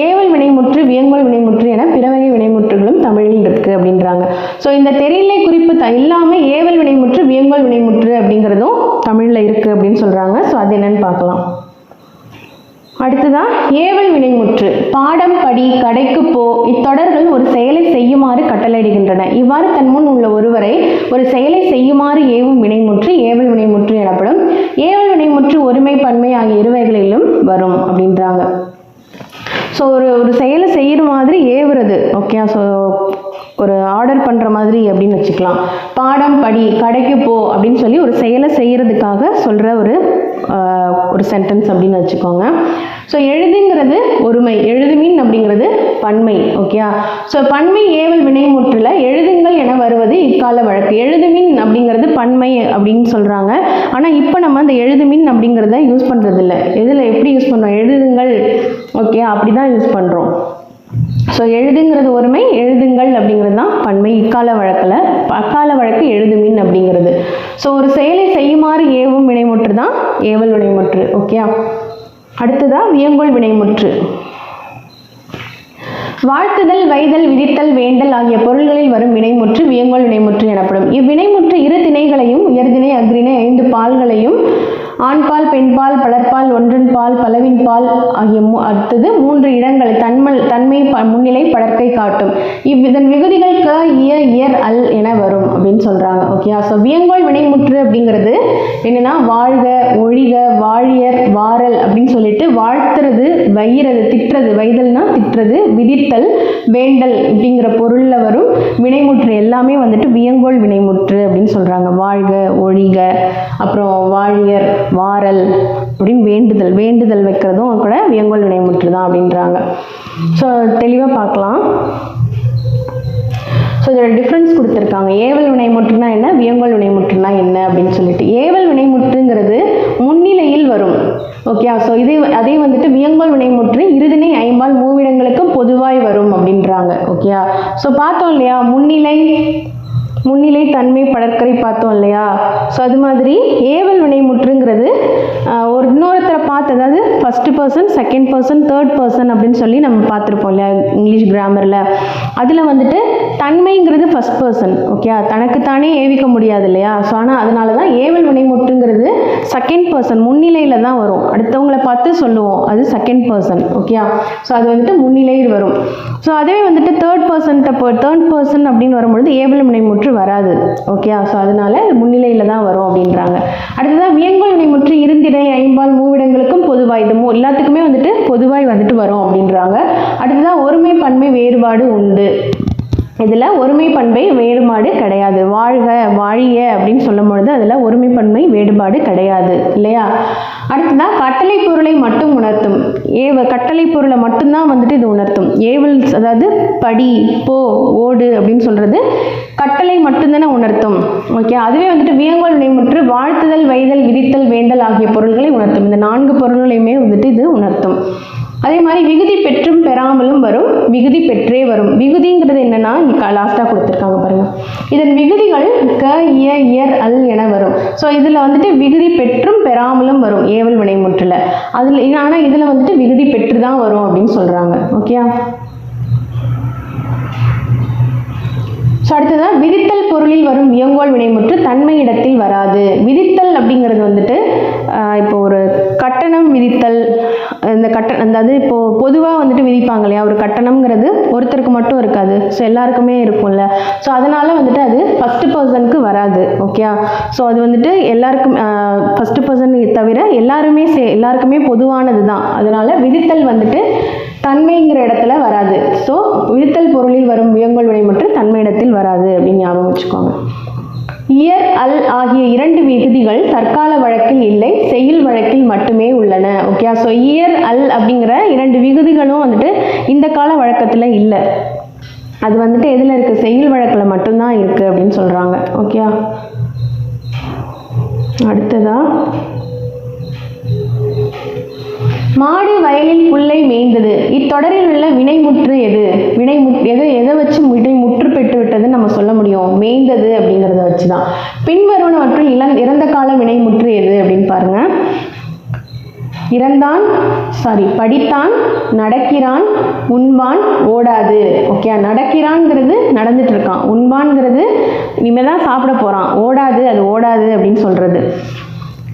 ஏவல் வினைமுற்று, வியங்கோல் வினைமுற்று என பிற வகை வினைமுற்றுகளும் தமிழில் இருக்கு அப்படின்றாங்க. ஸோ இந்த தெரிநிலை குறிப்பு இல்லாமல் ஏவல் வினைமுற்று, வியங்கோல் வினைமுற்று அப்படிங்கிறதும் தமிழில் இருக்கு அப்படின்னு சொல்றாங்க. ஸோ அது என்னன்னு பார்க்கலாம். அடுத்ததான் ஏவல் வினைமுற்று. பாடம், படி, கடைக்கு போ இத்தொடர்கள் ஒரு செயலை செய்யுமாறு கட்டளையிடுகின்றன. இவ்வாறு தன் முன் உள்ள ஒருவரை ஒரு செயலை செய்யுமாறு ஏவும் வினைமுற்று ஏவல் வினைமுற்று எனப்படும். ஏவல் வினைமுற்று ஒருமை, பன்மை ஆகிய இருவகைகளிலும் வரும் அப்படின்றாங்க. ஸோ ஒரு செயலை செய்கிற மாதிரி ஏவுறது. ஓகே. ஸோ ஒரு ஆர்டர் பண்ணுற மாதிரி அப்படின்னு வச்சுக்கலாம். பாடம், படி, கடைக்கு போ அப்படின்னு சொல்லி ஒரு செயலை செய்கிறதுக்காக சொல்கிற ஒரு சென்டென்ஸ் அப்படின்னு வச்சுக்கோங்க. ஸோ எழுதுங்கிறது ஒருமை, எழுதுமின் அப்படிங்கிறது பன்மை. ஓகேயா? ஸோ பன்மை ஏவல் வினைமுற்றில் எழுதுங்கள் என வருவது இக்கால வழக்கு. எழுதுமின் அப்படிங்கிறது பன்மை அப்படின்னு சொல்கிறாங்க. ஆனால் இப்போ நம்ம அந்த எழுதுமின் அப்படிங்கிறத யூஸ் பண்ணுறது இல்லை. எதில் எப்படி யூஸ் பண்ணுறோம்? எழுதுங்கள். ஓகே, அப்படி தான் யூஸ் பண்ணுறோம். ஸோ எழுதுங்கிறது ஒருமை, எழுதுங்கள் அப்படிங்கிறது தான் பன்மை இக்கால வழக்கில். அக்கால வழக்கு எழுதுமின் அப்படிங்கிறது. ஸோ ஒரு செயலை செய்யுமாறு ஏவும் வினைமுற்று தான் ஏவல் வினைமுற்று. ஓகே. அடுத்ததான் வியங்கோல் வினைமுற்று. வாழ்த்துதல், வைதல், விதித்தல், வேண்டல் ஆகிய பொருள்களில் வரும் வினைமுற்று வியங்கோல் வினைமுற்று எனப்படும். இவ்வினைமுற்று இரு திணைகளையும் உயர்திணை, அஃறிணை 5 பால்களையும் ஆண்பால், பெண்பால், பலர்பால், ஒன்றன் பால், பலவின் பால் ஆகிய அடுத்தது 3 இடங்களை தன்மை, முன்னிலை, படர்க்கை காட்டும். இதன் விகுதிகள் க, இய, இயர், அல் என வரும் அப்படின்னு சொல்றாங்க. ஓகே. ஸோ வியங்கோல் வினைமுற்று அப்படிங்கிறது என்னன்னா வாழ்க, ஒழிக, வாழியர், வாரல் அப்படின்னு சொல்லிட்டு வாழ்த்துறது, வையிறது, திட்டுறது, வைதல்னா திட்டுறது, விதித்தல், வேண்டல் அப்படிங்கிற பொருள்ல வரும் வினைமுற்று எல்லாமே வந்துட்டு வியங்கோல் வினைமுற்று அப்படின்னு சொல்றாங்க. வாழ்க, ஒழிக, அப்புறம் வாழியர், வாரல் அப்படின்னு வேண்டுதல் வைக்கிறதும் கூட வியங்கோல் வினைமுற்று தான் அப்படின்றாங்க. ஸோ தெளிவாக பார்க்கலாம். ஸோ இதோட டிஃப்ரென்ஸ் கொடுத்துருக்காங்க. ஏவல் வினைமுற்றுனா என்ன, வியங்கோல் வினைமுற்றுனா என்ன அப்படின்னு சொல்லிட்டு. ஏவல் வினைமுற்றுங்கிறது முன்னிலையில் வரும். ஓகே. ஸோ அதே வந்துட்டு வியங்கோல் வினைமுற்று இருதிணை, ஐம்பால், மூவிடங்களுக்கும் பொதுவாய் வரும் அப்படின்றாங்க. ஓகே. ஸோ பார்த்தோம் இல்லையா, முன்னிலை, தன்மை, படற்கரை பார்த்தோம் இல்லையா? ஸோ அது மாதிரி ஏவல் வினைமுற்றுங்கிறது ஒரு இன்னொருத்தரை பார்த்து, அதாவது first person, second person, third person அப்படின்னு சொல்லி நம்ம பார்த்துருப்போம் இல்லையா இங்கிலீஷ் கிராமரில். அதில் வந்துட்டு தன்மைங்கிறது ஃபர்ஸ்ட் பர்சன். ஓகே. தனக்குத்தானே ஏவிக்க முடியாது இல்லையா? ஸோ ஆனால் அதனால தான் ஏவல் வினைமுற்றுங்கிறது செகண்ட் பர்சன், முன்னிலையில் தான் வரும். அடுத்தவங்களை பார்த்து சொல்லுவோம், அது செகண்ட் பர்சன். ஓகே. ஸோ அது வந்துட்டு முன்னிலையில் வரும். ஸோ அதே வந்துட்டு தேர்ட் பர்சன் அப்படின்னு வரும்பொழுது ஏவல் வினைமுற்று வராது. ஓகே. ஸோ அதனால முன்னிலையில் தான் வரும் அப்படின்றாங்க. அடுத்ததான் வியங்கோல் வினைமுற்று இருந்திணை, ஐம்பால், மூவிடங்களுக்கும் பொதுவாய், இது எல்லாத்துக்குமே வந்துட்டு பொதுவாய் வந்துட்டு வரும் அப்படின்றாங்க. அடுத்ததான் ஒருமை, பன்மை வேறுபாடு உண்டு. இதில் ஒருமை பண்பை வேறுபாடு கிடையாது. வாழ்க, வாழிய அப்படின்னு சொல்லும் பொழுது அதில் ஒருமை பன்மை வேறுபாடு கிடையாது இல்லையா? அடுத்ததான் கட்டளை பொருளை மட்டும் உணர்த்தும். கட்டளை பொருளை மட்டும்தான் வந்துட்டு இது உணர்த்தும். ஏவல், அதாவது படி, போ, ஓடு அப்படின்னு சொல்றது கட்டளை மட்டும்தானே உணர்த்தும். ஓகே. அதுவே வந்துட்டு வியங்கோல் வினைமுற்று வாழ்த்துதல், வைதல், விதித்தல், வேண்டல் ஆகிய பொருள்களை உணர்த்தும். இந்த 4 பொருள்களையுமே வந்துட்டு இது உணர்த்தும். அதே மாதிரி விகுதி பெற்றும் பெறாமலும் வரும், விகுதி பெற்றே வரும். விகுதிங்கிறது என்னன்னா லாஸ்ட்டாக கொடுத்துருக்காங்க பாருங்க. இதன் விகுதிகள் க, இய, இயர், அல் என வரும். ஸோ இதில் வந்துட்டு விகுதி பெற்றும் பெறாமலும் வரும் ஏவல் வினைமுற்றில். ஆனால் இதில் வந்துட்டு விகுதி பெற்று தான் வரும் அப்படின்னு சொல்றாங்க. ஓகே. ஸோ அடுத்ததான் விதித்தல், பொருளில் வரும் வியங்கோள் வினைமுற்று தன்மை இடத்தில் வராது. விதித்தல் அப்படிங்கிறது வந்துட்டு இப்போ ஒரு கட்டணம் விதித்தல், இந்த அதாவது இப்போ பொதுவாக வந்துட்டு விதிப்பாங்க இல்லையா, ஒரு கட்டணம்ங்கிறது ஒருத்தருக்கு மட்டும் இருக்காது, ஸோ எல்லாருக்குமே இருக்கும்ல. ஸோ அதனால வந்துட்டு அது ஃபர்ஸ்ட் பர்சனுக்கு வராது. ஓகே, ஸோ அது வந்துட்டு எல்லாருக்கும் ஃபர்ஸ்ட் பர்சன் தவிர எல்லாருக்குமே பொதுவானது தான். அதனால விதித்தல் வந்துட்டு தன்மைங்கிற இடத்துல வராது. ஸோ விதித்தல் பொருளில் வரும் வியங்கோள் வினைமுற்று தன்மை இடத்தில் வராது அப்படின்னு ஞாபகம் வச்சுக்கோங்க. இயர் அல் ஆகிய 2 விகுதிகள் தற்கால வழக்கில் இல்லை, செய்யுள் வழக்கில் மட்டுமே உள்ளன. ஓகே, ஸோ இயர் அல் அப்படிங்கிற 2 விகுதிகளும் வந்துட்டு இந்த கால வழக்கத்தில் இல்லை. அது வந்துட்டு எதில் இருக்குது? செய்யுள் வழக்கில் மட்டும்தான் இருக்குது அப்படின்னு சொல்கிறாங்க. ஓகே, அடுத்ததா மாடு வயலில் புல்லை மேய்ந்தது. இத்தொடரில் உள்ள வினைமுற்று எது? எதை வச்சு வினைமுற்று பெற்று விட்டதுன்னு நம்ம சொல்ல முடியும்? மேய்ந்தது அப்படிங்கிறத வச்சு தான். பின்வருவனவற்றில் இறந்த கால வினைமுற்று எது அப்படின்னு பாருங்க. படித்தான், நடக்கிறான், உண்பான், ஓடாது. ஓகே, நடக்கிறான்ங்கிறது நடந்துட்டு இருக்கான், உண்பான்ங்கிறது இனிமேதான் சாப்பிட போறான், ஓடாது அது ஓடாது அப்படின்னு சொல்றது.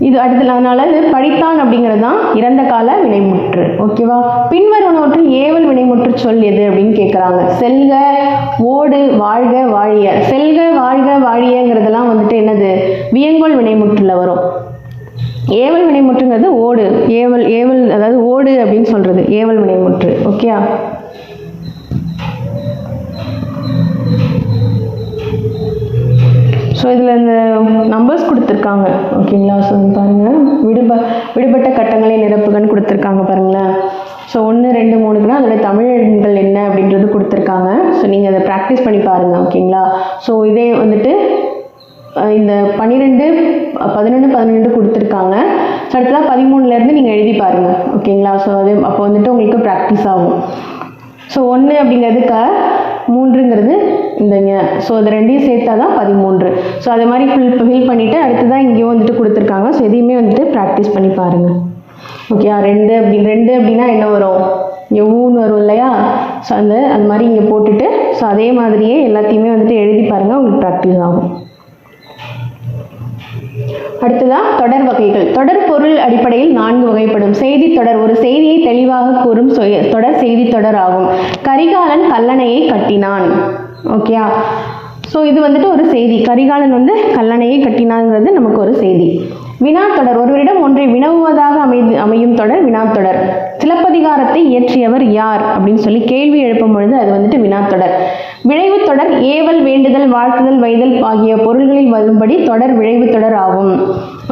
இது அடுத்தது. அதனால இது படித்தான் அப்படிங்கிறது தான் இறந்த கால வினைமுற்று. ஓகேவா? பின்வருவனவற்றில் ஏவல் வினைமுற்று சொல் எது அப்படின்னு கேட்குறாங்க. செல்க, ஓடு, வாழ்க, வாழிய. செல்க, வாழ்க, வாழியங்கிறதெல்லாம் வந்துட்டு என்னது? வியங்கோள் வினைமுற்றுல வரும். ஏவல் வினைமுற்றுங்கிறது ஓடு, ஏவல் அதாவது ஓடு அப்படின்னு சொல்றது ஏவல் வினைமுற்று. ஓகே, ஸோ இதில் இந்த நம்பர்ஸ் கொடுத்துருக்காங்க. ஓகேங்களா? ஸோ பாருங்கள், விடுபட்ட கட்டங்களை நிரப்புகன்னு கொடுத்துருக்காங்க பாருங்களேன். ஸோ 1, 2, 3க்குனா அதோட தமிழ் எண்கள் என்ன அப்படின்றது கொடுத்துருக்காங்க. ஸோ நீங்கள் அதை ப்ராக்டிஸ் பண்ணி பாருங்கள். ஓகேங்களா? ஸோ இதே வந்துட்டு இந்த 12, 11, 12 கொடுத்துருக்காங்க. ஸோ அடுத்ததான் 13லேருந்து நீங்கள் எழுதி பாருங்கள். ஓகேங்களா? ஸோ அது அப்போ வந்துட்டு உங்களுக்கு ப்ராக்டிஸ் ஆகும். ஸோ 1 அப்படிங்கிறது 3ங்கிறது இந்தங்க. ஸோ அது 2ஐயும் சேர்த்தா தான் 13. ஸோ அது மாதிரி ஃபில் பண்ணிவிட்டு அடுத்ததான் இங்கேயும் வந்துட்டு கொடுத்துருக்காங்க. ஸோ எதையுமே வந்துட்டு ப்ராக்டிஸ் பண்ணி பாருங்கள். ஓகே, 2 அப்படின்னா என்ன வரும்? இங்கே ஊன்னு வரும் இல்லையா? ஸோ அது மாதிரி இங்கே போட்டுட்டு ஸோ அதே மாதிரியே எல்லாத்தையுமே வந்துட்டு எழுதி பாருங்கள், உங்களுக்கு ப்ராக்டிஸ் ஆகும். அடுத்ததான் தொடர் வகைகள். தொடர் பொருள் அடிப்படையில் 4 வகைப்படும். செய்தி தொடர் ஒரு செய்தியை தெளிவாக கூறும் தொடர் செய்தி தொடர் ஆகும். கரிகாலன் கல்லணையை கட்டினான். ஓகேயா? ஸோ இது வந்துட்டு ஒரு செய்தி. கரிகாலன் கல்லணையை கட்டினாங்கிறது நமக்கு ஒரு செய்தி. வினாத்தொடர் ஒருவரிடம் ஒன்றை வினவுவதாக அமையும் தொடர் வினாத்தொடர். சிலப்பதிகாரத்தை இயற்றியவர் யார் அப்படின்னு சொல்லி கேள்வி எழுப்பும் பொழுது அது வந்துட்டு வினாத்தொடர். விழைவு தொடர் ஏவல், வேண்டுதல், வாழ்த்துதல், வைதல் ஆகிய பொருள்களில் வரும்படி தொடர் விழைவு தொடர் ஆகும்.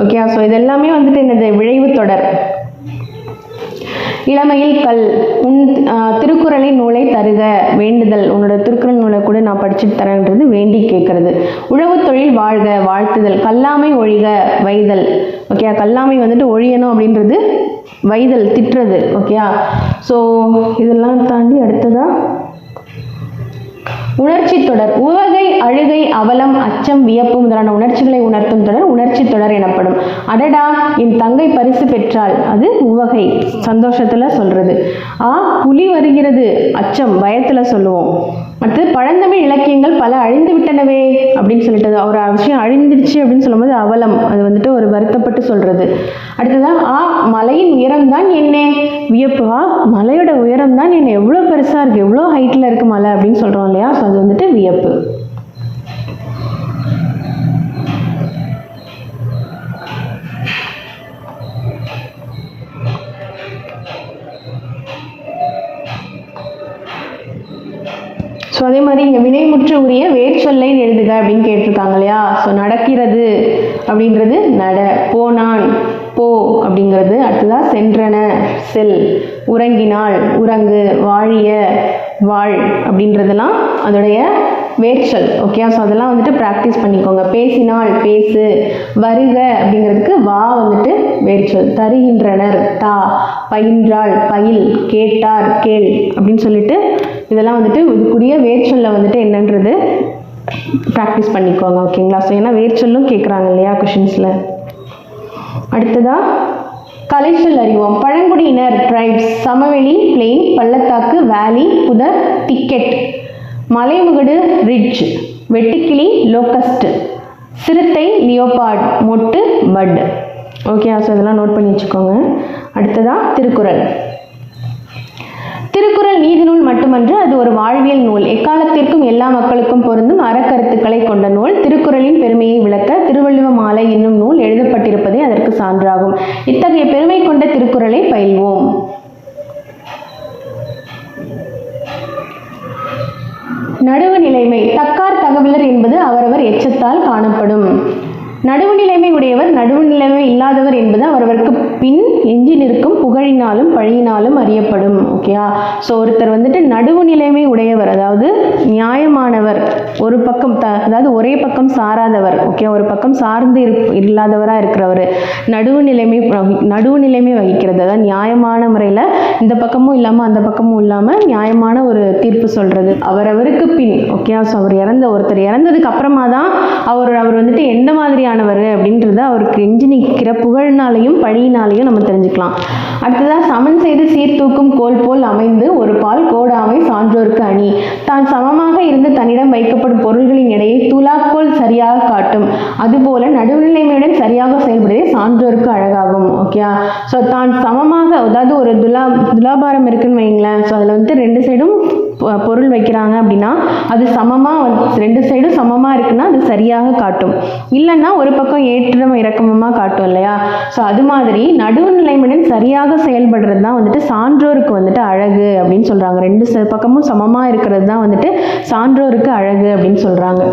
ஓகே, ஸோ இதெல்லாமே வந்துட்டு என்னது? விழைவு தொடர். இளமையில் கல், உன் திருக்குறளை நூலை தருக, வேண்டுதல், உன்னோட திருக்குறள் நூலை கூட நான் படிச்சுட்டு தரேன்றது வேண்டி கேட்கறது. உழவு தொழில் வாழ்க, வாழ்த்துதல். கல்லாமை ஒழிக, வைதல். ஓகே, கல்லாமை வந்துட்டு ஒழியணும் அப்படின்றது வைதல், திட்டுறது. ஓகேயா? ஸோ இதெல்லாம் தாண்டி அடுத்ததா உணர்ச்சி தொடர். உவகை, அழுகை, அவலம், அச்சம், வியப்பு முதலான உணர்ச்சிகளை உணர்த்தும் தொடர் உணர்ச்சி தொடர் எனப்படும். அடடா, என் தங்கை பரிசு பெற்றாள், அது உவகை, சந்தோஷத்துல சொல்றது. புலி வருகிறது, அச்சம், பயத்துல சொல்லுவோம். அடுத்து பழந்தமிழ் இலக்கியங்கள் பல அழிந்து விட்டனவே அப்படின்னு சொல்லிட்டு ஒரு விஷயம் அழிந்துடுச்சு அப்படின்னு சொல்லும்போது அவலம், அது வந்துட்டு ஒரு வருத்தப்பட்டு சொல்றது. அடுத்ததான் மலையின் உயரம் தான் என்ன, வியப்பு. மலையோட உயரம் தான் என்ன, எவ்வளோ பெருசா இருக்கு, எவ்வளோ ஹைட்ல இருக்கு மலை அப்படின்னு சொல்றோம் இல்லையா? ஸோ அது வந்துட்டு வியப்பு. ஸோ அதே மாதிரி இங்கே வினைமுற்று உரிய வேர் சொல்லை எழுதுக அப்படின்னு கேட்டிருக்காங்க இல்லையா? ஸோ நடக்கிறது அப்படின்றது நட, போனான் போ அப்படிங்கிறது. அடுத்ததாக சென்றன செல், உறங்கினாள் உறங்கு, வாழிய வாழ் அப்படின்றதெல்லாம் அதோடைய வேர்ச்சொல். ஓகே, ஸோ அதெல்லாம் வந்துட்டு ப்ராக்டிஸ் பண்ணிக்கோங்க. பேசினாள் பேசு, வருக அப்படிங்கிறதுக்கு வா வந்துட்டு வேர்ச்சொல். தருகின்றனர் தா, பயின்றாள் பயில், கேட்டார் கேள் அப்படின்னு சொல்லிட்டு இதெல்லாம் வந்துட்டு இதுக்குரிய வேர்ச்சொல்ல வந்துட்டு என்னன்றது ப்ராக்டிஸ் பண்ணிக்கோங்க. ஓகேங்களா? ஸோ ஏன்னா வேர்ச்சொல்லும் கேட்குறாங்க இல்லையா கொஷின்ஸில். அடுத்ததா கலைச்சொல் அறிவோம். பழங்குடியினர் ட்ரைப்ஸ், சமவெளி பிளெயின், பள்ளத்தாக்கு வேலி, புதர் திக்கெட், மலைமுகடு ரிட்ஜ், வெட்டுக்கிளி லோக்கஸ்ட், சிறுத்தை லியோபார்ட், மொட்டு பட். ஓகே, ஸோ இதெல்லாம் நோட் பண்ணி வச்சுக்கோங்க. அடுத்ததான் திருக்குறள். திருக்குறள் நீதி நூல் மட்டுமன்று, அது ஒரு வாழ்வியல் நூல். எக்காலத்திற்கும் எல்லா மக்களுக்கும் பொருந்தும் அறக்கருத்துக்களை கொண்ட நூல். திருக்குறளின் பெருமையை விளக்க திருவள்ளுவ மாலை என்னும் நூல் எழுதப்பட்டிருப்பதே அதற்கு சான்றாகும். இத்தகைய பெருமை கொண்ட திருக்குறளை பயில்வோம். நடுவு நிலைமை. தக்கார் தகவலர் என்பது அவரவர் எச்சத்தால் காணப்படும். நடுவு நிலைமை உடையவர், நடுவு நிலைமை இல்லாதவர் என்பது அவரவருக்கு பின் எஞ்சி நிற்கும் புகழினாலும் பழியினாலும் அறியப்படும். ஓகேயா, ஸோ ஒருத்தர் வந்துட்டு நடுவு நிலைமை உடையவர், அதாவது நியாயமானவர், ஒரு பக்கம் அதாவது ஒரே பக்கம் சாராதவர். ஓகே, ஒரு பக்கம் சார்ந்து இல்லாதவராக இருக்கிறவர் நடுவு நிலைமை வகிக்கிறது. அதாவது நியாயமான முறையில் இந்த பக்கமும் இல்லாமல் அந்த பக்கமும் இல்லாமல் நியாயமான ஒரு தீர்ப்பு சொல்கிறது. அவரவருக்கு பின். ஓகே, ஸோ ஒருத்தர் இறந்ததுக்கு அப்புறமா தான் அவர் வந்துட்டு எந்த மாதிரியானவர் அப்படின்றத அவருக்கு எஞ்சி நிற்கிற புகழ்னாலையும் பழியினாலையும் நம்ம தெரிஞ்சுக்கலாம். அடுத்ததாக சமன் செய்து சீர்தூக்கும் கோல் போல் அமைந்து ஒரு பால் கோடாமை சான்றோருக்கு அணி. தான் சமமாக இருந்து தன்னிடம் வைக்கப்படும் பொருள்களின் எடையை துலாக்கோல் சரியாக காட்டும். அதுபோல நடுவுநிலைமையுடன் சரியாக செயல்படுவதே சான்றோருக்கு அழகாகும். ஓகே, ஸோ தான் சமமாக, அதாவது ஒரு துலாபாரம் இருக்குன்னு வைங்களேன். ஸோ அதில் வந்துட்டு ரெண்டு சைடும் பொருள் வைக்கிறாங்க அப்படின்னா அது சமமாக, ரெண்டு சைடும் சமமாக இருக்குன்னா அது சரியாக காட்டும். இல்லைன்னா ஒரு பக்கம் ஏற்றம் இறக்கமாக காட்டும் இல்லையா. ஸோ அது மாதிரி நடுவு நிலைமையுடன் சரியாக செயல்படுறது தான் வந்துட்டு சான்றோருக்கு வந்துட்டு அழகு அப்படின்னு சொல்கிறாங்க. ரெண்டு பக்கமும் சமமாக இருக்கிறது தான் வந்துட்டு சான்றோருக்கு அழகு அப்படின்னு சொல்கிறாங்க.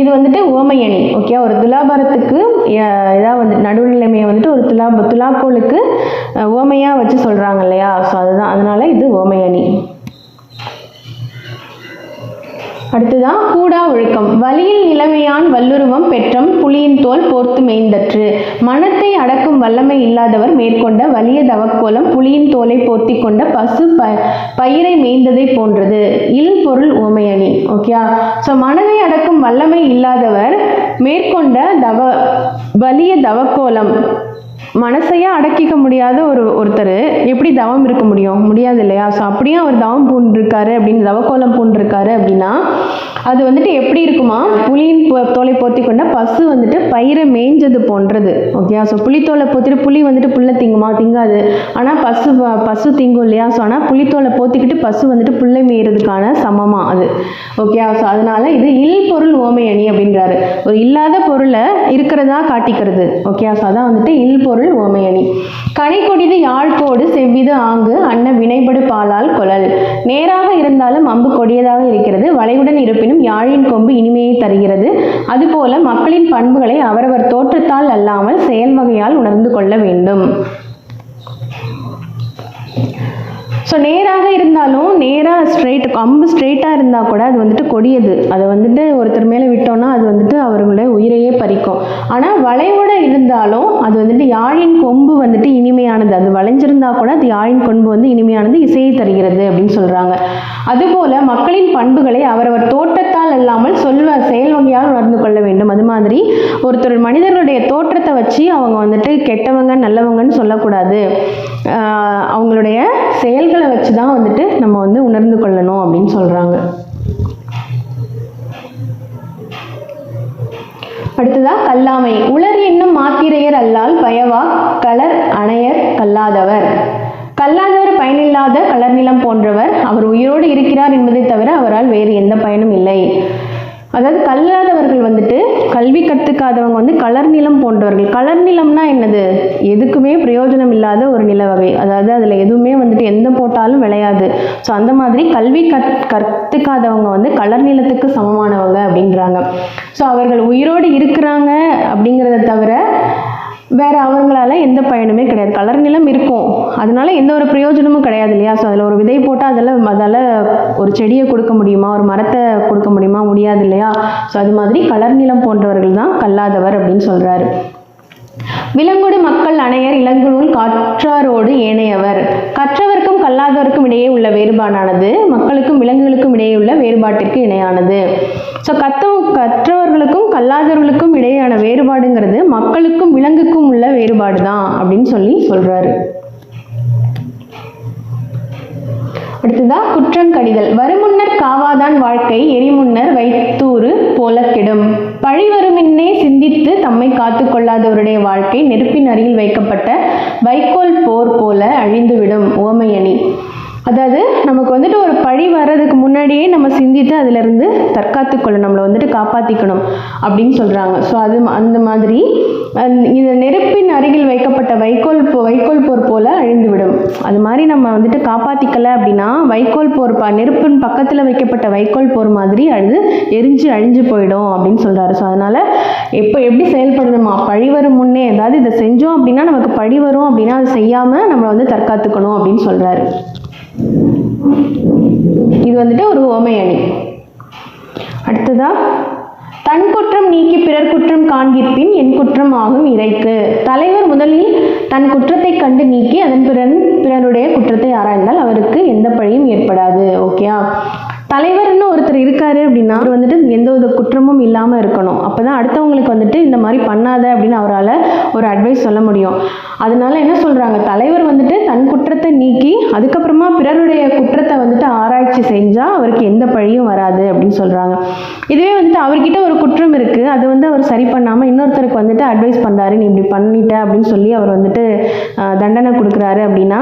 இது வந்துட்டு உவமையணி. ஓகே, ஒரு துலாபாரத்துக்கு ஏதாவது வந்து நடுவுநிலைமையை வந்துட்டு ஒரு துலாக்கோளுக்கு உவமையாக வச்சு சொல்கிறாங்க இல்லையா. ஸோ அதுதான், அதனால இது உவமையணி. அடுத்ததான் கூடா ஒழுக்கம். வலியில் நிலைமையான் வல்லுருவம் பெற்றம் புலியின் தோல் போர்த்து மேய்ந்தற்று. மனத்தை அடக்கும் வல்லமை இல்லாதவர் மேற்கொண்ட வலிய தவக்கோலம் புலியின் தோலை போர்த்தி கொண்ட பசு பயிரை மேய்ந்ததை போன்றது. இல் பொருள் உவமையணி. ஓகே, ஸோ மனதை அடக்கும் வல்லமை இல்லாதவர் மேற்கொண்ட வலிய தவக்கோலம், மனசையே அடக்கிக்க முடியாத ஒருத்தர் எப்படி தவம் இருக்க முடியாது இல்லையா. ஸோ அப்படியே அவர் தவம் பூண்டிருக்காரு அப்படின்னு, தவக்கோலம் பூண்டிருக்காரு அப்படின்னா அது வந்துட்டு எப்படி இருக்குமா, புலியின் தோலை போர்த்தி கொண்ட பசு வந்துட்டு பயிரை மேய்ஞ்சது போன்றது. ஓகே, ஸோ புலித்தோலை போத்திட்டு புலி வந்துட்டு புல்லை திங்குமா, திங்காது. ஆனால் பசு திங்கும் இல்லையா. ஸோ ஆனால் புலித்தோலை போத்திக்கிட்டு பசு வந்துட்டு புல்லை மேய்றதுக்கான சமமா அது. ஓகே, ஸோ அதனால இது இல் பொருள் ஓமை அணி அப்படின்றாரு. ஒரு இல்லாத பொருளை இருக்கிறதா காட்டிக்கிறது. ஓகே, ஸோ அதான் வந்துட்டு இல் பொருள் ஓமை அணி. கனி கொடிது யாழ்கோடு செவ்விது ஆங்கு அன்ன வினைபடு பாலால் கொழல். நேராக இருந்தாலும் அம்பு கொடியதாக இருக்கிறது, வளைவுடன் இருப்பினும் யாழின் கொம்பு இனிமையை தருகிறது. அதுபோல மக்களின் பண்புகளை அவரவர் தோற்றத்தால் அல்லாமல் செயல் வகையால் உணர்ந்து கொள்ள வேண்டும். ஸோ நேராக இருந்தாலும், அம்பு ஸ்ட்ரெயிட்டாக இருந்தால் கூட அது வந்துட்டு கொடியது. அதை வந்துட்டு ஒருத்தர் மேலே விட்டோம்னா அது வந்துட்டு அவர்களுடைய உயிரையே பறிக்கும். ஆனால் வளைவோடு இருந்தாலும் அது வந்துட்டு யாழின் கொம்பு வந்துட்டு இனிமையானது. அது வளைஞ்சிருந்தா கூட அது யாழின் கொம்பு வந்து இனிமையானது, இசையை தருகிறது அப்படின்னு சொல்கிறாங்க. அதுபோல் மக்களின் பண்புகளை அவரவர் தோற்றத்தால் அல்லாமல் செயல் வகையால் உணர்ந்து கொள்ள வேண்டும். அது மாதிரி ஒருத்தர் மனிதர்களுடைய தோற்றத்தை வச்சு அவங்க வந்துட்டு கெட்டவங்க நல்லவங்கன்னு சொல்லக்கூடாது. அவங்களுடைய செயல்களை வச்சு தான் வந்துட்டு நம்ம வந்து உணர்ந்து கொள்ளணும் அப்படின்னு சொல்றாங்க. அடுத்ததா கல்லாமை. உலர் என்னும் மாத்திரையர் அல்லால் பயவா கலர் அணையர் கல்லாதவர். கல்லாதவர் பயனில்லாத கலர் நிலம் போன்றவர். அவர் உயிரோடு இருக்கிறார் என்பதை தவிர அவரால் வேறு எந்த பயனும் இல்லை. அதாவது கல்லாதவர்கள் வந்துட்டு, கல்வி கற்றுக்காதவங்க வந்து கலர் நிலம் போன்றவர்கள். கலர் நிலம்னா என்னது? எதுக்குமே பிரயோஜனம் இல்லாத ஒரு நில வகை. அதாவது அதில் எதுவுமே வந்துட்டு எந்த போட்டாலும் விளையாது. ஸோ அந்த மாதிரி கல்வி கற்றுக்காதவங்க வந்து கலர் நிலத்துக்கு சமமானவங்க அப்படின்றாங்க. ஸோ அவர்கள் உயிரோடு இருக்கிறாங்க அப்படிங்கிறத தவிர வேற அவங்களால எந்த பயனுமே கிடையாது. கலர் நிலம் இருக்கும், அதனால எந்த ஒரு பிரயோஜனமும் கிடையாது இல்லையா. ஸோ அதில் ஒரு விதை போட்டால் அதால் ஒரு செடியை கொடுக்க முடியுமா, ஒரு மரத்தை கொடுக்க முடியுமா? முடியாது இல்லையா. ஸோ அது மாதிரி கலர் நிலம் போன்றவர்கள் தான் கல்லாதவர் அப்படின்னு சொல்றாரு. விலங்குடு மக்கள் அணையர் இளங்குநூல் காற்றாரோடு ஏனையவர். கற்றவருக்கும் கல்லாதவருக்கும் இடையே உள்ள வேறுபாடானது மக்களுக்கும் விலங்குகளுக்கும் இடையே உள்ள வேறுபாட்டிற்கு இணையானது. ஸோ கற்றவர்களுக்கும் கல்லாதவர்களுக்கும் இடையேயான வேறுபாடுங்கிறது மக்களுக்கும் விலங்குக்கும் உள்ள வேறுபாடு தான் அப்படின்னு சொல்றாரு. அடுத்ததா குற்றம் கடிதல். வருமுன்னர் காவாதான் வாழ்க்கை எரிமுன்னர் வைத்தூறு போல கெடும். பழி வருமின்னே சிந்தித்து தம்மை காத்து கொள்ளாதவருடைய வாழ்க்கை நெருப்பின் அருகில் வைக்கப்பட்ட வைக்கோல் போர் போல அழிந்துவிடும். உவமையணி. அதாவது நமக்கு வந்துட்டு ஒரு பழி வர்றதுக்கு முன்னாடியே நம்ம சிந்தித்து அதிலிருந்து தற்காத்து கொள்ளணும், நம்மளை வந்துட்டு காப்பாற்றிக்கணும் அப்படின்னு சொல்கிறாங்க. ஸோ அது அந்த மாதிரி இது நெருப்பின் அருகில் வைக்கப்பட்ட வைக்கோல் போர் போல அழிந்துவிடும். அது மாதிரி நம்ம வந்துட்டு காப்பாற்றிக்கல அப்படின்னா வைக்கோல் போர் நெருப்பின் பக்கத்தில் வைக்கப்பட்ட வைக்கோல் போர் மாதிரி அது எரிஞ்சு அழிஞ்சு போயிடும் அப்படின்னு சொல்கிறாரு. ஸோ அதனால் எப்படி செயல்படணுமா, பழி வரும் முன்னே, அதாவது இதை செஞ்சோம் அப்படின்னா நமக்கு பழி வரும் அப்படின்னா அதை செய்யாமல் நம்மளை வந்து தற்காத்துக்கணும் அப்படின்னு சொல்கிறாரு. இது வந்துட்டு ஒரு உவமை அணி. அடுத்ததா தன் குற்றம் நீக்கி பிறர் குற்றம் காண்கிற்பின் என் குற்றம் ஆகும் இறைக்கு. தலைவர் முதலில் தன் குற்றத்தை கண்டு நீக்கி அதன் பிறருடைய குற்றத்தை ஆராய்ந்தால் அவருக்கு எந்த பழியும் ஏற்படாது. ஓகேயா? தலைவர்னு ஒருத்தர் இருக்காரு அப்படின்னா அவர் வந்துட்டு எந்த ஒரு குற்றமும் இல்லாமல் இருக்கணும். அப்போதான் அடுத்தவங்களுக்கு வந்துட்டு இந்த மாதிரி பண்ணாத அப்படின்னு அவரால் ஒரு அட்வைஸ் சொல்ல முடியும். அதனால என்ன சொல்கிறாங்க, தலைவர் வந்துட்டு தன் குற்றத்தை நீக்கி அதுக்கப்புறமா பிறருடைய குற்றத்தை வந்துட்டு ஆராய்ச்சி செஞ்சால் அவருக்கு எந்த பழியும் வராது அப்படின்னு சொல்கிறாங்க. இதுவே வந்துட்டு அவர்கிட்ட ஒரு குற்றம் இருக்குது, அது வந்து அவர் சரி பண்ணாமல் இன்னொருத்தருக்கு வந்துட்டு அட்வைஸ் பண்ணுறாரு, நீ இப்படி பண்ணிட்ட அப்படின்னு சொல்லி அவர் வந்துட்டு தண்டனை கொடுக்குறாரு அப்படின்னா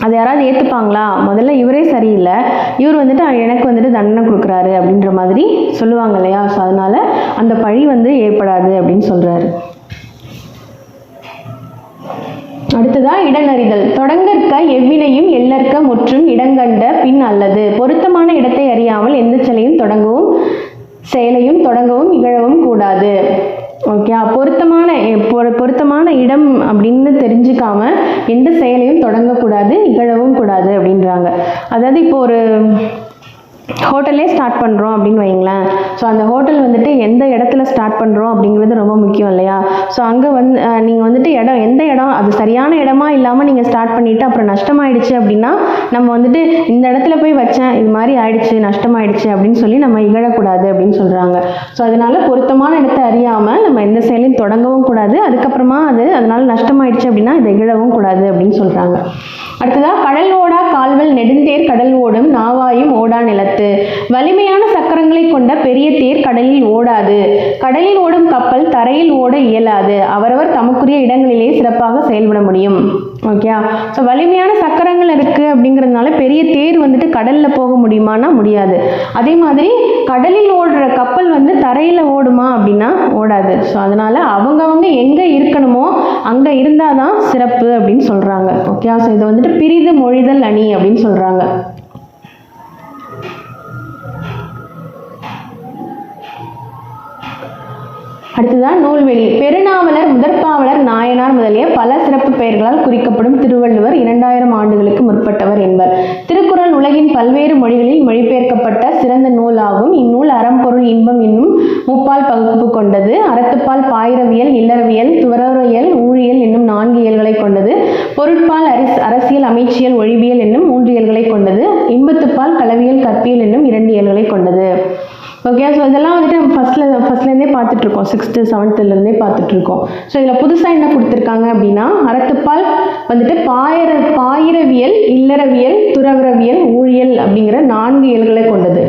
அது யாராவது ஏற்றுப்பாங்களா? முதல்ல இவரே சரியில்லை, இவர் வந்துட்டு எனக்கு வந்துட்டு தண்டனை கொடுக்குறாரு அப்படின்ற மாதிரி சொல்லுவாங்க இல்லையா? ஸோ அதனால் அந்த பழி வந்து ஏற்படாது அப்படின்னு சொல்கிறாரு. அடுத்ததா இடனறிதல். தொடங்கற்க எவ்வினையும் எல்லற்க முற்றும் இடங்கண்ட பின் அல்லது. பொருத்தமான இடத்தை அறியாமல் எந்த செயலையும் தொடங்கவும் இகழவும் கூடாது. ஓகே, பொருத்தமான இடம் அப்படின்னு தெரிஞ்சுக்காம எந்த செயலையும் தொடங்கக்கூடாது, இகழவும் கூடாது அப்படின்றாங்க. அதாவது இப்போ ஒரு ஹோட்டலே ஸ்டார்ட் பண்ணுறோம் அப்படின்னு வைங்களேன். ஸோ அந்த ஹோட்டல் வந்துட்டு எந்த இடத்துல ஸ்டார்ட் பண்ணுறோம் அப்படிங்கிறது ரொம்ப முக்கியம் இல்லையா? ஸோ அங்கே நீங்கள் வந்துட்டு எந்த இடம் அது சரியான இடமா இல்லாமல் நீங்கள் ஸ்டார்ட் பண்ணிவிட்டு அப்புறம் நஷ்டமாயிடுச்சு அப்படின்னா நம்ம வந்துட்டு இந்த இடத்துல போய் வச்சேன், இது மாதிரி ஆயிடுச்சு, நஷ்டமாயிடுச்சு அப்படின்னு சொல்லி நம்ம இகழக்கூடாது அப்படின்னு சொல்கிறாங்க. ஸோ அதனால பொருத்தமான இடத்தை அறியாமல் நம்ம எந்த செயலையும் தொடங்கவும் கூடாது, அதுக்கப்புறமா அதனால நஷ்டமாயிடுச்சு அப்படின்னா இதை இகழவும் கூடாது அப்படின்னு சொல்கிறாங்க. அடுத்ததாக கடல் ஓடா கால்வல் நெடுந்தேர் கடல் ஓடும் நாவாயும் ஓடா நிலத்து. வலிமையான சக்கரங்களை கொண்ட பெரிய தேர் கடலில் ஓடாது, கடலில் ஓடும் கப்பல் தரையில் ஓட இயலாது. அவரவர் தமக்குரிய இடங்களிலே சிறப்பாக செயல்பட முடியும். ஓகே, ஸோ வலிமையான சக்கரங்கள் இருக்குது அப்படிங்கிறதுனால பெரிய தேர் வந்துட்டு கடலில் போக முடியுமானா முடியாது. அதே மாதிரி கடலில் ஓடுற கப்பல் வந்து தரையில் ஓடுமா அப்படின்னா ஓடாது. ஸோ அதனால் அவங்கவங்க எங்கே இருக்கணுமோ அங்கே இருந்தால் தான் சிறப்பு அப்படின்னு சொல்கிறாங்க. ஓகே, ஸோ இதை வந்துட்டு பிரிது மொழிதல் அணி அப்படின்னு சொல்கிறாங்க. அடுத்ததான் நூல்வெளி. பெருநாவலர், முதற்பாவலர், நாயனார் முதலிய பல சிறப்பு பெயர்களால் குறிக்கப்படும் திருவள்ளுவர் 2000 ஆண்டுகளுக்கு முற்பட்டவர் என்பர். திருக்குறள் உலகின் பல்வேறு மொழிகளில் மொழிபெயர்க்கப்பட்ட சிறந்த நூலாகும். இந்நூல் அறம்பொருள் இன்பம் என்னும் முப்பால் பகுப்பு கொண்டது. அறத்துப்பால் பாயிரவியல், இல்லறவியல், துறவியல், ஊழியல் என்னும் 4 இயல்களை கொண்டது. பொருட்பால் அரசியல், அமைச்சியல், ஒழிவியல் என்னும் 3 இயல்களை கொண்டது. இன்பத்துப்பால் களவியல், கற்பியல் என்னும் 2 இயல்களை கொண்டது. ஓகே, ஸோ இதெல்லாம் வந்துட்டு நம்ம ஃபஸ்ட்லேருந்தே பார்த்துட்ருக்கோம், 6th 7thலேருந்தே பார்த்துட்ருக்கோம். ஸோ இதில் புதுசாக என்ன கொடுத்துருக்காங்க அப்படின்னா அறத்துப்பால் வந்துட்டு பாயிரவியல், இல்லறவியல், துறவியல், ஊழியல் அப்படிங்கிற 4 இயல்களை கொண்டது.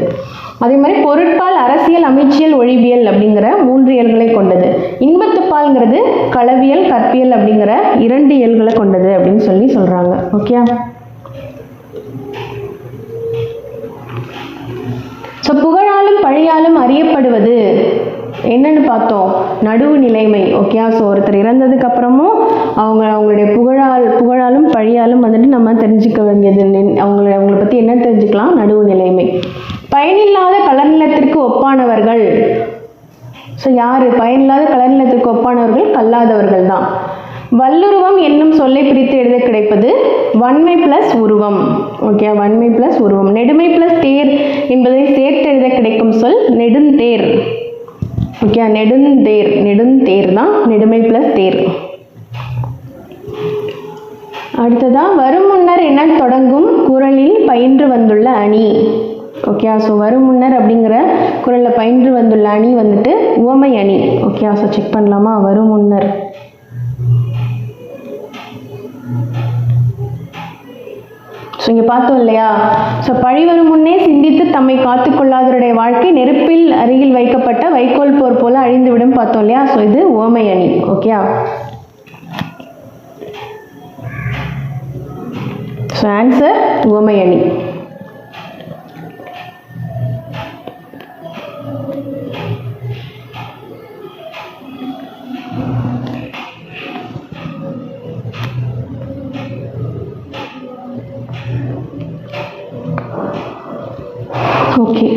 அதே மாதிரி பொருட்பால் அரசியல், அமைச்சியல், ஒழிவியல் அப்படிங்கிற 3 இயல்களை கொண்டது. இன்பத்துப்பால்ங்கிறது களவியல், கற்பியல் அப்படிங்கிற 2 இயல்களை கொண்டது அப்படின்னு சொல்கிறாங்க. ஓகே, ஸோ புகழாலும் பழியாலும் அறியப்படுவது என்னன்னு பார்த்தோம், நடுவு நிலைமை. ஓகே, ஸோ ஒருத்தர் இறந்ததுக்கு அப்புறமும் அவங்களுடைய புகழாலும் பழியாலும் வந்துட்டு நம்ம தெரிஞ்சுக்க வேண்டியது அவங்கள பற்றி என்ன தெரிஞ்சுக்கலாம், நடுவு நிலைமை. பயனில்லாத கலர்நிலத்திற்கு ஒப்பானவர்கள். ஸோ யார் பயனில்லாத கலர்நிலத்திற்கு ஒப்பானவர்கள்? கல்லாதவர்கள் தான். வல்லுருவம் என்னும் சொல்லை பிரித்து எழுத கிடைப்பது வன்மை பிளஸ் உருவம். ஓகே, வன்மை பிளஸ் உருவம். நெடுமை பிளஸ் தேர் என்பதை சேர்த்து எழுத கிடைக்கும் சொல் நெடுந்தேர். ஓகே, நெடுந்தேர் தான் நெடுமை பிளஸ் தேர். அடுத்ததா வரும் முன்னர் என தொடங்கும் குறளில் பயின்று வந்துள்ள அணி. ஓகே, ஸோ வரும் முன்னர் அப்படிங்கிற குறளில் பயின்று வந்துள்ள அணி வந்துட்டு உவமை அணி. ஓகே, ஸோ செக் பண்ணலாமா? வரும் முன்னர் ஸோ இங்கே பார்த்தோம் இல்லையா? ஸோ பழி வரும் முன்னே சிந்தித்து தம்மை காத்துக்கொள்ளாதவருடைய வாழ்க்கை நெருப்பில் அருகில் வைக்கப்பட்ட வைக்கோல் போர் போல அழிந்துவிடும் பார்த்தோம் இல்லையா? ஸோ இது உவமை அணி. ஓகே. ஸோ ஆன்சர் உவமை அணி. ஓகே,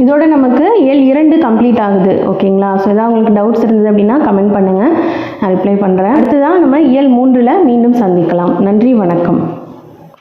இதோட நமக்கு இயல் 2 கம்ப்ளீட் ஆகுது. ஓகேங்களா? ஸோ ஏதாவது உங்களுக்கு டவுட்ஸ் இருந்தது அப்படின்னா கமெண்ட் பண்ணுங்கள், நான் ரிப்ளை பண்ணுறேன். அடுத்ததான் நம்ம இயல் 3ல் மீண்டும் சந்திக்கலாம். நன்றி, வணக்கம்.